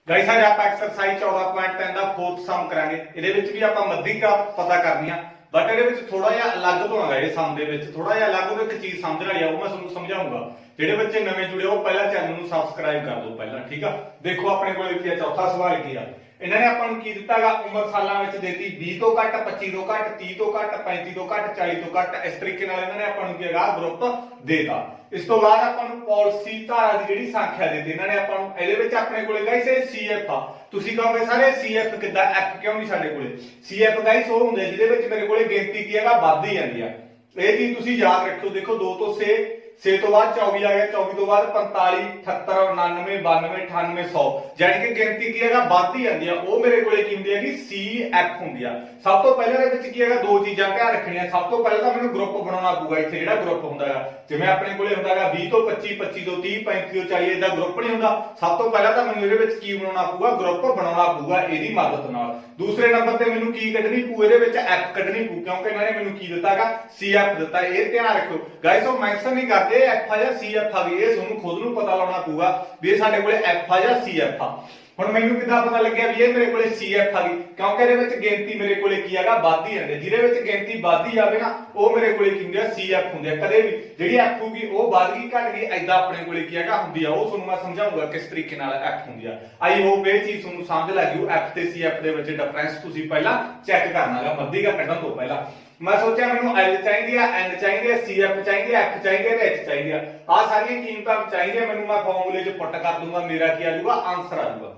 Guys आज आप exercise 14.3 ਦਾ fourth सम ਕਰਾਂਗੇ। ਇਹਦੇ ਵਿੱਚ ਵੀ ਆਪਾਂ ਮੱਧੀ ਕਾ ਪਤਾ ਕਰਨੀ ਆ, ਬਟ ਇਹਦੇ ਵਿੱਚ ਥੋੜਾ ਜਿਹਾ ਅਲੱਗ ਤੋਂ ਆਗਾ। ਇਹ ਸਮ ਦੇ ਵਿੱਚ ਥੋੜਾ ਜਿਹਾ ਅਲੱਗ ਤੋਂ ਇੱਕ ਚੀਜ਼ ਸਮਝਣ ਵਾਲੀ ਆ, ਉਹ ਮੈਂ ਤੁਹਾਨੂੰ ਸਮਝਾਉਂਗਾ। ਜਿਹੜੇ ਬੱਚੇ ਨਵੇਂ ਜੁੜੇ ਹੋ ਪਹਿਲਾਂ ਚੈਨਲ ਨੂੰ ਸਬਸਕ੍ਰਾਈਬ ਕਰ ਦਿਓ ਪਹਿਲਾਂ, ਠੀਕ ਆ। ਦੇਖੋ ਆਪਣੇ ਕੋਲ ਕੀ ਆ, ਚੌਥਾ ਸਵਾਲ ਕੀ ਆ। ਇਹਨਾਂ ਨੇ ਆਪਾਂ ਨੂੰ ਕੀ ਦਿੱਤਾਗਾ, ਉਮਰ ਸਾਲਾਂ ਵਿੱਚ ਦੇਤੀ 20 ਤੋਂ ਘੱਟ, 25 ਤੋਂ ਘੱਟ, 30 ਤੋਂ ਘੱਟ, 35 ਤੋਂ ਘੱਟ, 40 ਤੋਂ ਘੱਟ। ਇਸ ਤਰੀਕੇ ਨਾਲ ਇਹਨਾਂ ਨੇ ਆਪਾਂ ਨੂੰ ਕੀ ਹੈਗਾ ਗਰੁੱਪ ਦੇਤਾ। ਇਸ ਤੋਂ ਬਾਅਦ ਆਪਾਂ ਨੂੰ ਪਾਲਿਸੀ ਧਾਰਾ ਦੀ ਜਿਹੜੀ ਸੰਖਿਆ ਦਿੱਤੀ ਇਹਨਾਂ ਨੇ ਆਪਾਂ ਨੂੰ। ਇਹਦੇ ਵਿੱਚ ਆਪਣੇ ਕੋਲੇ ਗਾਇਸ ਇਹ ਸੀਐਫ ਆ। ਤੁਸੀਂ ਕਹੋਗੇ ਸਾਰੇ ਸੀਐਫ ਕਿੱਦਾਂ, ਐਫ ਕਿਉਂ ਨਹੀਂ ਸਾਡੇ ਕੋਲੇ? ਸੀਐਫ ਗਾਇਸ ਉਹ ਹੁੰਦੇ ਜਿਹਦੇ ਵਿੱਚ ਮੇਰੇ ਕੋਲੇ ਗਿਣਤੀ ਕੀ ਹੈਗਾ ਵੱਧਦੀ ਜਾਂਦੀ ਆ। ਇਹ ਚੀਜ਼ ਤੁਸੀਂ ਯਾਦ ਰੱਖਿਓ। ਦੇਖੋ 2 ਤੋਂ 6 ਤੋਂ ਬਾਅਦ 24 ਆ ਗਿਆ, 24 ਤੋਂ ਬਾਅਦ 45, 78, 99, 92, 98, 100, ਯਾਨੀ ਕਿ ਗਿਣਤੀ ਕੀ ਹੈਗਾ ਵੱਧਦੀ ਜਾਂਦੀ ਆ। ਉਹ ਮੇਰੇ ਕੋਲੇ ਕੀ ਹੁੰਦੀ ਹੈਗੀ, ਸੀਐਫ ਹੁੰਦੀ ਆ। ਸਭ ਤੋਂ ਪਹਿਲਾਂ ਇਹਦੇ ਵਿੱਚ ਕੀ ਹੈਗਾ, ਦੋ ਚੀਜ਼ਾਂ ਧਿਆਨ ਰੱਖਣੀਆਂ। ਸਭ ਤੋਂ ਪਹਿਲਾਂ ਤਾਂ ਮੈਨੂੰ ਗਰੁੱਪ ਬਣਾਉਣਾ ਪਊਗਾ। ਇੱਥੇ ਜਿਹੜਾ ਗਰੁੱਪ ਹੁੰਦਾ ਹੈਗਾ, ਜਿਵੇਂ ਆਪਣੇ ਕੋਲੇ ਹੁੰਦਾ ਹੈਗਾ 20 ਤੋਂ 25, 25 ਤੋਂ 30, 35 ਤੋਂ 40, ਇਹਦਾ ਗਰੁੱਪ ਨਹੀਂ ਹੁੰਦਾ। ਸਭ ਤੋਂ ਪਹਿਲਾਂ ਤਾਂ ਮੈਨੂੰ ਇਹਦੇ ਵਿੱਚ ਕੀ ਬਣਾਉਣਾ ਪਊਗਾ, ਗਰੁੱਪ ਬਣਾਉਣਾ ਪਊਗਾ ਇਹਦੀ ਮਦਦ ਨਾਲ। ਦੂਸਰੇ ਨੰਬਰ ਤੇ ਮੈਨੂੰ ਕੀ ਕੱਢਣੀ ਪਊ, ਇਹਦੇ ਵਿੱਚ ਐਫ ਕੱਢਣੀ ਪਊ, ਕਿਉਂਕਿ ਇਹਨਾਂ ਨੇ ਮੈਨੂੰ ਕੀ ਦਿੱਤਾ ਹੈਗਾ, ਸੀਐਫ ਦਿੱਤਾ। ਇਹ ਧਿਆਨ ਰੱਖਿਓ ਗਾਇਸ, ਉਹ ਮੈਂਸ਼ਨ ਨਹੀਂ ਕਰਦੇ ਐਫ ਆ ਜਾਂ ਸੀਐਫ ਆ ਗਈ। ਇਹ ਤੁਹਾਨੂੰ ਖੁਦ ਨੂੰ ਪਤਾ ਲਾਉਣਾ ਪਊਗਾ ਵੀ ਇਹ ਸਾਡੇ ਕੋਲੇ ਐਫ ਆ ਜਾਂ ਸੀਐਫ ਆ। ਹੁਣ ਮੈਨੂੰ ਕਿੱਦਾਂ ਪਤਾ ਲੱਗਿਆ ਵੀ ਇਹ ਮੇਰੇ ਕੋਲੇ ਸੀਐਫ ਆ ਗਈ, ਕਿਉਂਕਿ ਇਹਦੇ ਵਿੱਚ ਗਿਣਤੀ ਮੇਰੇ ਕੋਲੇ ਕੀ ਹੈਗਾ ਵੱਧਦੀ ਜਾਂਦੀ। ਜਿਹਦੇ ਵਿੱਚ ਗਿਣਤੀ ਵੱਧਦੀ ਜਾਵੇ ਨਾ, ਉਹ ਮੇਰੇ ਕੋਲੇ ਕੀ ਹੁੰਦੀ ਆ, ਸੀਐਫ ਹੁੰਦੀ ਆ। ਕਦੇ ਵੀ ਜਿਹੜੀ ਐਫ ਹੋਊਗੀ ਉਹ ਵੱਧ ਗਈ ਘਟ ਗਈ ਐਦਾਂ ਆਪਣੇ ਕੋਲੇ ਕੀ ਹੈਗਾ ਹੁੰਦੀ ਆ। ਉਹ ਤੁਹਾਨੂੰ ਮੈਂ ਸਮਝਾਉਂਗਾ ਕਿਸ ਤਰੀਕੇ ਨਾਲ ਐਫ ਹੁੰਦੀ ਆ। ਆਈ ਹੋਪ ਇਹ ਚੀਜ਼ ਤੁਹਾਨੂੰ ਸਮਝ ਲੱਗ ਜੂ। ਐਫ ਤੇ ਸੀਐਫ ਦੇ ਵਿੱਚ ਡਿਫਰੈਂਸ ਤੁਸੀਂ ਪਹਿਲਾਂ ਚੈੱਕ ਕਰਨਾ ਹੈਗਾ ਮੱਧੀ ਕਾ ਕੱਢਣ ਤੋਂ ਪਹਿਲਾਂ। ਮੈਂ ਸੋਚਿਆ ਮੈਨੂੰ ਐਲ ਚਾਹੀਦੀ ਆ, ਐਨ ਚਾਹੀਦੀ ਆ, ਸੀਐਫ ਚਾਹੀਦੀ ਆ, ਐਫ ਚਾਹੀਦੀ ਆ ਤੇ ਐਚ ਚਾਹੀਦੀ ਆ। ਆਹ ਸਾਰੀਆਂ ਕੀਮਤਾਂ ਚਾਹੀਦੀਆਂ ਮੈਨੂੰ। ਮੈਂ ਫਾਰਮੂਲੇ 'ਚ ਪੁੱਟ ਕਰ ਦੂੰਗਾ, ਮੇਰਾ ਕੀ ਆ ਜਾਊਗਾ, ਆਨਸਰ ਆ ਜਾਊਗਾ।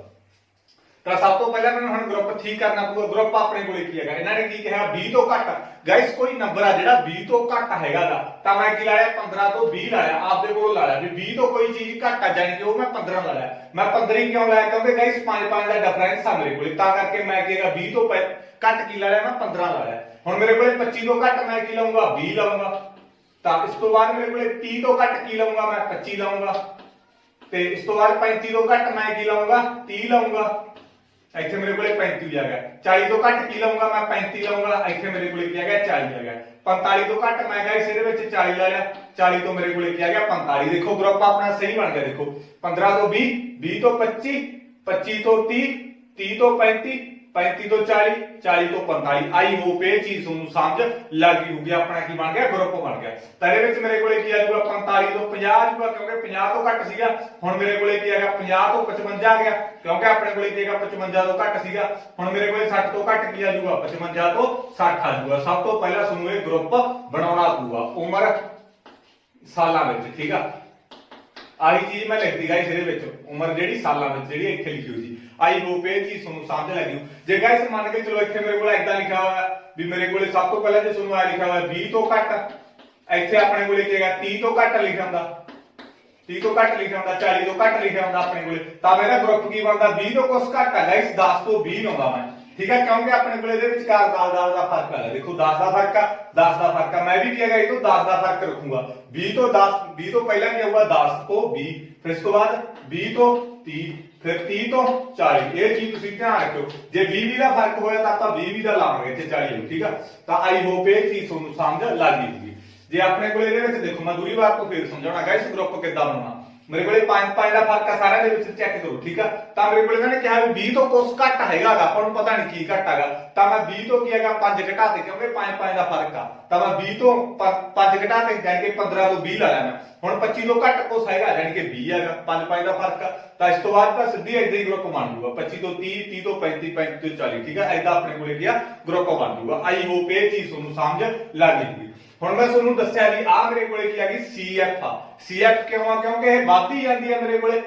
ਤਾਂ ਸਭ ਤੋਂ ਪਹਿਲਾਂ ਮੈਨੂੰ ਹੁਣ ਗਰੁੱਪ ਠੀਕ ਕਰਨਾ ਪਊਗਾ। ਗਰੁੱਪ ਆਪਣੇ ਕੋਲੇ ਕੀ ਹੈਗਾ, ਇਹਨਾਂ ਨੇ ਕੀ ਕਿਹਾ 20 ਤੋਂ ਘੱਟ। ਗਾਇਸ ਕੋਈ ਨੰਬਰ ਆ ਜਿਹੜਾ 20 ਤੋਂ ਘੱਟ ਹੈਗਾਗਾ, ਤਾਂ ਮੈਂ ਕੀ ਲਾਇਆ 15 ਤੋਂ 20 ਲਾਇਆ। ਆਪਦੇ ਕੋਲ ਲਾਇਆ ਵੀ 20 ਤੋਂ ਕੋਈ ਚੀਜ਼ ਘੱਟ ਆ, ਜਾਨੀ ਕਿ ਉਹ ਮੈਂ 15 ਲਾਇਆ। ਮੈਂ 15 ਹੀ ਕਿਉਂ ਲਾਇਆ, ਕਿਉਂਕਿ ਗਾਇਸ 5 ਦਾ ਡਿਫਰੈਂਸ ਆ ਮੇਰੇ ਕੋਲੇ, ਤਾਂ ਕਰਕੇ ਮੈਂ ਕੀ ਹੈਗਾ 20 ਤੋਂ ਘੱਟ ਕੀ ਲਾਇਆ, ਮੈਂ 15 ਲਾਇਆ। ਹੁਣ ਮੇਰੇ ਕੋਲੇ 25 ਤੋਂ ਘੱਟ ਮੈਂ ਕੀ ਲਾਉਂਗਾ, 20 ਲਾਉਂਗਾ। ਤਾਂ ਇਸ ਤੋਂ ਬਾਅਦ ਮੇਰੇ ਕੋਲੇ 30 ਤੋਂ ਘੱਟ ਕੀ ਲਾਉਂਗਾ, ਮੈਂ 25 ਲਾਉਂਗਾ। ਤੇ ਇਸ ਤੋਂ ਬਾਅਦ 35 ਤੋਂ ਘੱਟ ਮੈਂ ਕੀ ਲਾਉਂਗਾ, 30 ਲਾਉਂਗਾ। ਇੱਥੇ ਮੇਰੇ ਕੋਲੇ 35 ਆ ਗਿਆ। 40 ਤੋਂ ਘੱਟ ਕੀ ਲਾਉਂਗਾ, ਮੈਂ 35 ਲਾਉਂਗਾ। ਇੱਥੇ ਮੇਰੇ ਕੋਲੇ ਕੀ ਆ ਗਿਆ, 40 ਆ ਗਿਆ। 45 ਤੋਂ ਘੱਟ ਮੈਂ ਗਾਇਸ ਇਹਦੇ ਵਿੱਚ 40 ਲਾਇਆ। 40 ਤੋਂ ਮੇਰੇ ਕੋਲੇ ਕੀ ਆ ਗਿਆ, 45। ਦੇਖੋ ਗਰੁੱਪ ਆਪਣਾ ਸਹੀ ਬਣ ਗਿਆ। ਦੇਖੋ 15 ਤੋਂ 20, 20 ਤੋਂ 25, 25 ਤੋਂ 30, 30 ਤੋਂ 35, 35 ਤੋਂ 40, 40 ਤੋਂ 45। ਆਈ ਹੋਪ ਇਹ ਚੀਜ਼ ਤੁਹਾਨੂੰ ਸਮਝ ਲੱਗ ਗਈ ਹੋਊਗੀ। ਆਪਣਾ ਕੀ ਬਣ ਗਿਆ, ਗਰੁੱਪ ਬਣ ਗਿਆ। ਤਾਂ ਇਹਦੇ ਵਿੱਚ ਮੇਰੇ ਕੋਲੇ ਕੀ ਆ ਜਾਊਗਾ, 45 ਤੋਂ 50 ਆ ਜਾਊਗਾ, ਕਿਉਂਕਿ 50 ਤੋਂ ਘੱਟ ਸੀਗਾ। ਹੁਣ ਮੇਰੇ ਕੋਲੇ ਕੀ ਹੈਗਾ, 50 ਤੋਂ 55 ਆ ਗਿਆ, ਕਿਉਂਕਿ ਆਪਣੇ ਕੋਲੇ ਕੀ ਹੈਗਾ 55 ਤੋਂ ਘੱਟ ਸੀਗਾ। ਹੁਣ ਮੇਰੇ ਕੋਲੇ 60 ਤੋਂ ਘੱਟ ਕੀ ਆ ਜਾਊਗਾ, 55 ਤੋਂ 60 ਆ ਜਾਊਗਾ। ਸਭ ਤੋਂ ਪਹਿਲਾਂ ਤੁਹਾਨੂੰ ਇਹ ਗਰੁੱਪ ਬਣਾਉਣਾ ਪਊਗਾ ਉਮਰ ਸਾਲਾਂ ਵਿੱਚ, ਠੀਕ ਆ। ਆਹੀ ਚੀਜ਼ ਮੈਂ ਲਿਖਦੀ ਗਾਇਸ ਇਹਦੇ ਵਿੱਚ, ਉਮਰ ਜਿਹੜੀ ਸਾਲਾਂ ਵਿੱਚ ਜਿਹੜੀ ਇੱਥੇ ਲਿਖੀ ਹੋਈ ਸੀ। ਆਈ ਹੋਪ ਇਹ ਚੀਜ਼ ਤੁਹਾਨੂੰ ਸਮਝ ਲੱਗੀ। ਜੇ ਗਾਇਸ ਮੰਨ ਕੇ ਚਲੋ ਇੱਥੇ ਮੇਰੇ ਕੋਲ ਏਦਾਂ ਲਿਖਿਆ ਹੋਇਆ ਵੀ ਮੇਰੇ ਕੋਲੇ ਸਭ ਤੋਂ ਪਹਿਲਾਂ ਜੇ ਤੁਹਾਨੂੰ ਆ ਲਿਖਿਆ ਹੋਇਆ 20 ਤੋਂ ਘੱਟ, ਇੱਥੇ ਆਪਣੇ ਕੋਲੇ ਕੀ ਹੈਗਾ 30 ਤੋਂ ਘੱਟ ਲਿਖਿਆ ਹੁੰਦਾ, 30 ਤੋਂ ਘੱਟ ਲਿਖਿਆ ਹੁੰਦਾ, 40 ਤੋਂ ਘੱਟ ਲਿਖਿਆ ਹੁੰਦਾ ਆਪਣੇ ਕੋਲੇ। ਤਾਂ ਮੇਰਾ ਗਰੁੱਪ ਕੀ ਬਣਦਾ, 20 ਤੋਂ ਕੁਛ ਘੱਟ ਹੈ ਗਾਇਸ, 10 ਤੋਂ 20 ਲਾਉਂਦਾ ਮੈਂ, ਠੀਕ ਹੈ। ਕਿਉਂਕਿ ਆਪਣੇ ਕੋਲੇ ਇਹਦੇ ਵਿੱਚ 10 ਦਾ ਫਰਕ ਆ। ਦੇਖੋ 10 ਦਾ ਫਰਕ ਆ, 10 ਦਾ ਫਰਕ ਆ। ਮੈਂ ਵੀ ਕੀ ਹੈਗਾ ਇਹ ਤੋਂ 10 ਦਾ ਫਰਕ ਰੱਖੂੰਗਾ। 20 ਤੋਂ 10, 20 ਤੋਂ ਪਹਿਲਾਂ ਕੀ ਹੋਊਗਾ 10 ਤੋਂ 20, ਫਿਰ ਇਸ ਤੋਂ ਬਾਅਦ 20 ਤੋਂ 30, ਫਿਰ 30 ਤੋਂ 40। ਇਹ ਚੀਜ਼ ਤੁਸੀਂ ਧਿਆਨ ਰੱਖਿਓ। ਜੇ 20 ਦਾ ਫਰਕ ਹੋਇਆ ਤਾਂ ਆਪਾਂ 20 ਦਾ ਲਾਵਾਂਗੇ ਇੱਥੇ 40 ਨੂੰ, ਠੀਕ ਆ। ਤਾਂ ਆਈ ਹੋਪ ਇਹ ਚੀਜ਼ ਤੁਹਾਨੂੰ ਸਮਝ ਲੱਗ ਗਈ ਹੋਊਗੀ। ਜੇ ਆਪਣੇ ਕੋਲੇ ਇਹਦੇ ਵਿੱਚ ਦੇਖੋ, ਮੈਂ ਦੂਰੀ ਵਾਰ ਤੋਂ ਫੇਰ ਸਮਝਾਉਣਾ ਗਾਇਸ ਗਰੁੱਪ ਕਿੱਦਾਂ ਬਣਾਉਣਾ। ਮੇਰੇ ਕੋਲੇ 5 ਦਾ ਫਰਕ ਆ ਸਾਰਿਆਂ ਦੇ ਵਿੱਚ, ਚੈੱਕ ਕਰੋ, ਠੀਕ ਆ। ਤਾਂ ਮੇਰੇ ਕੋਲੇ ਇਹਨਾਂ ਨੇ ਕਿਹਾ ਵੀ 20 ਤੋਂ ਕੁਛ ਘੱਟ ਹੈਗਾਗਾ, ਆਪਾਂ ਨੂੰ ਪਤਾ ਨਹੀਂ ਕੀ ਘੱਟ ਹੈਗਾ। ਤਾਂ ਮੈਂ 20 ਤੋਂ ਕੀ ਹੈਗਾ 5 ਘਟਾਤੇ, ਕਿਉਂਕਿ 5 ਦਾ ਫਰਕ ਆ। ਤਾਂ ਮੈਂ 20 ਤੋਂ 5 ਘਟਾਤੇ, ਯਾਨੀ ਕਿ 15 ਤੋਂ 20 ਲਾਇਆ ਮੈਂ। ਹੁਣ 25 ਤੋਂ ਘੱਟ ਕੁਛ ਹੈਗਾ, ਯਾਨੀ ਕਿ 20 ਹੈਗਾ। 5 ਦਾ ਫਰਕ ਆ। ਤਾਂ ਇਸ ਤੋਂ ਬਾਅਦ ਤਾਂ ਸਿੱਧੀ ਏਦਾਂ ਹੀ ਗਰੁੱਪ ਬਣ ਜੂਗਾ, 25 ਤੋਂ 30, 30 ਤੋਂ 35, 35 ਤੋਂ 40, ਠੀਕ ਆ। ਏਦਾਂ ਆਪਣੇ ਕੋਲੇ ਕੀ ਆ ਗਰੁੱਪ ਬਣ ਜੂਗਾ। ਆਈ ਹੋਪ ਇਹ ਚੀਜ਼ ਤੁਹਾਨੂੰ ਸਮਝ ਲੱਗ ਗਈ। ਹੁਣ ਮੈਂ ਤੁਹਾਨੂੰ ਦੱਸਿਆ ਵੀ ਆ ਮੇਰੇ ਕੋਲੇ ਕੀ ਹੈਗੀ, ਸੀਐਫ ਆ। ਸੀਐਫ ਕਿਉਂ ਆ, ਕਿਉਂਕਿ ਇਹ ਵੱਧਦੀ ਜਾਂਦੀ ਹੈ ਮੇਰੇ ਕੋਲੇ,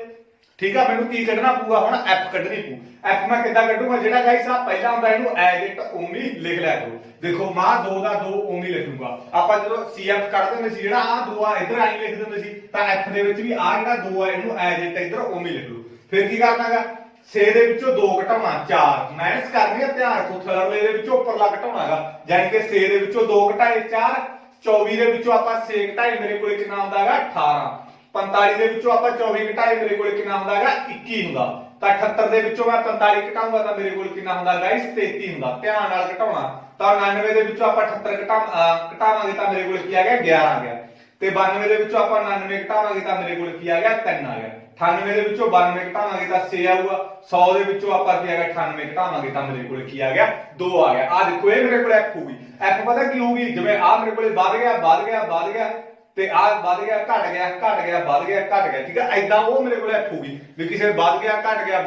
ਠੀਕ ਆ। ਮੈਨੂੰ ਕੀ ਕੱਢਣਾ ਪਊਗਾ, ਹੁਣ ਐਫ ਕੱਢਣੀ ਪਊ। ਐਫ ਮੈਂ ਕਿੱਦਾਂ ਕੱਢੂਗਾ, ਜਿਹੜਾ ਗਾਇਸ ਆ ਪਹਿਲਾਂ ਹੁੰਦਾ ਇਹਨੂੰ ਐਜ਼ ਇਟ ਉਵੇਂ ਹੀ ਲਿਖ ਲਿਆ ਕਰੋ। ਦੇਖੋ ਮਾਂ 2 ਦਾ 2 ਉਵੇਂ ਹੀ ਲਿਖੂਗਾ। ਆਪਾਂ ਜਦੋਂ ਸੀਐਫ ਕੱਢਦੇ ਹੁੰਦੇ ਸੀ, ਜਿਹੜਾ ਆ 2 ਆ ਇੱਧਰ ਆਈ ਲਿਖ ਦਿੰਦੇ ਸੀ, ਤਾਂ ਐਫ ਦੇ ਵਿੱਚ ਵੀ ਆ ਜਿਹੜਾ 2 ਆ ਇਹਨੂੰ ਐਜ਼ ਇਟ ਇੱਧਰ ਉਵੇਂ ਲਿਖ ਲਓ। ਫਿਰ ਕੀ ਕਰਨਾਗਾ, 6 ਦੇ ਵਿੱਚੋਂ 2 ਘਟਾਉਣਾ, 4 ਮਾਈਨਸ ਕਰਨੀ ਆ। ਧਿਆਨ ਰੱਖੋ ਥਰਲੇ ਦੇ ਵਿੱਚੋਂ ਉੱਪਰਲਾ ਘਟਾਉਣਾਗਾ, ਯਾਨੀ ਕਿ 6 ਦੇ ਵਿੱਚੋਂ 2 ਘਟਾਏ 4, 24 ਦੇ ਵਿੱਚੋਂ ਆਪਾਂ 6 ਘਟਾਏ, ਮੇਰੇ ਕੋਲੇ ਕਿੰਨਾ ਹੁੰਦਾ ਹੈਗਾ 18। 45 ਦੇ ਵਿੱਚੋਂ ਆਪਾਂ 24 ਘਟਾਏ, ਮੇਰੇ ਕੋਲੇ ਕਿੰਨਾ ਹੁੰਦਾ ਹੈਗਾ 21 ਹੁੰਦਾ। ਤਾਂ 78 ਦੇ ਵਿੱਚੋਂ ਮੈਂ 45 ਘਟਾਉਂਗਾ ਤਾਂ ਮੇਰੇ ਕੋਲ ਕਿੰਨਾ ਹੁੰਦਾ ਗਾਇਸ 33 ਹੁੰਦਾ। ਧਿਆਨ ਨਾਲ ਘਟਾਉਣਾ। ਤਾਂ 99 ਦੇ ਵਿੱਚੋਂ ਆਪਾਂ 78 ਘਟਾਵਾਂਗੇ ਤਾਂ ਮੇਰੇ ਕੋਲ ਕੀ ਆ ਗਿਆ 11 ਆ ਗਿਆ। ਤੇ 92 ਦੇ ਵਿੱਚੋਂ ਆਪਾਂ 99 ਘਟਾਵਾਂਗੇ ਤਾਂ ਮੇਰੇ ਕੋਲ ਕੀ ਆ ਗਿਆ 3 ਆ ਗਿਆ। 98 ਦੇ ਵਿੱਚੋਂ 92 ਘਟਾਵਾਂਗੇ ਤਾਂ 6 ਆਊਗਾ 100 ਦੇ ਵਿੱਚੋਂ ਆਪਾਂ ਕੀ ਆ ਗਿਆ 98 ਘਟਾਵਾਂਗੇ ਤਾਂ ਮੇਰੇ ਕੋਲ ਕੀ ਆ ਗਿਆ 2 ਆ ਗਿਆ। ਆ ਦੇਖੋ ਇਹ ਮੇਰੇ ਕੋਲ f ਹੋਊਗੀ। f ਪਤਾ ਕੀ ਹੋਊਗੀ ਜਿਵੇਂ ਆ ਮੇਰੇ ਕੋਲ ਵੱਧ ਗਿਆ ਤੇ ਆ ਵੱਧ ਗਿਆ ਘਟ ਗਿਆ ਵੱਧ ਗਿਆ ਠੀਕ ਆ। ਐਦਾਂ ਉਹ ਮੇਰੇ ਕੋਲ f ਹੋਊਗੀ ਵੀ ਕਿਸੇ ਵੱਧ ਗਿਆ ਘਟ ਗਿਆ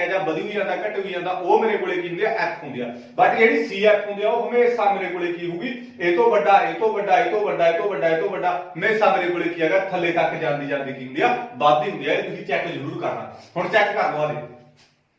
ਜਾਂ ਵਧੀ ਹੋਈ ਜਾਂਦਾ ਘਟ ਹੋਈ ਜਾਂਦਾ ਉਹ ਮੇਰੇ ਕੋਲੇ ਕੀ ਹੁੰਦੀ ਆ f ਹੁੰਦੀ ਆ। ਬਟ ਜਿਹੜੀ cf ਹੁੰਦੀ ਆ ਉਹ ਹਮੇਸ਼ਾ ਮੇਰੇ ਕੋਲੇ ਕੀ ਹੋਊਗੀ ਇਹ ਤੋਂ ਵੱਡਾ ਹਮੇਸ਼ਾ ਮੇਰੇ ਕੋਲੇ ਕੀ ਹੈਗਾ ਥੱਲੇ ਤੱਕ ਜਾਂਦੀ ਕੀ ਹੁੰਦੀ ਆ ਵੱਧਦੀ ਹੁੰਦੀ ਆ। ਇਹ ਤੁਸੀਂ ਚੈੱਕ ਜ਼ਰੂਰ ਕਰਨਾ। ਹੁਣ ਚੈੱਕ ਕਰ ਲਓ ਆ ਦੇ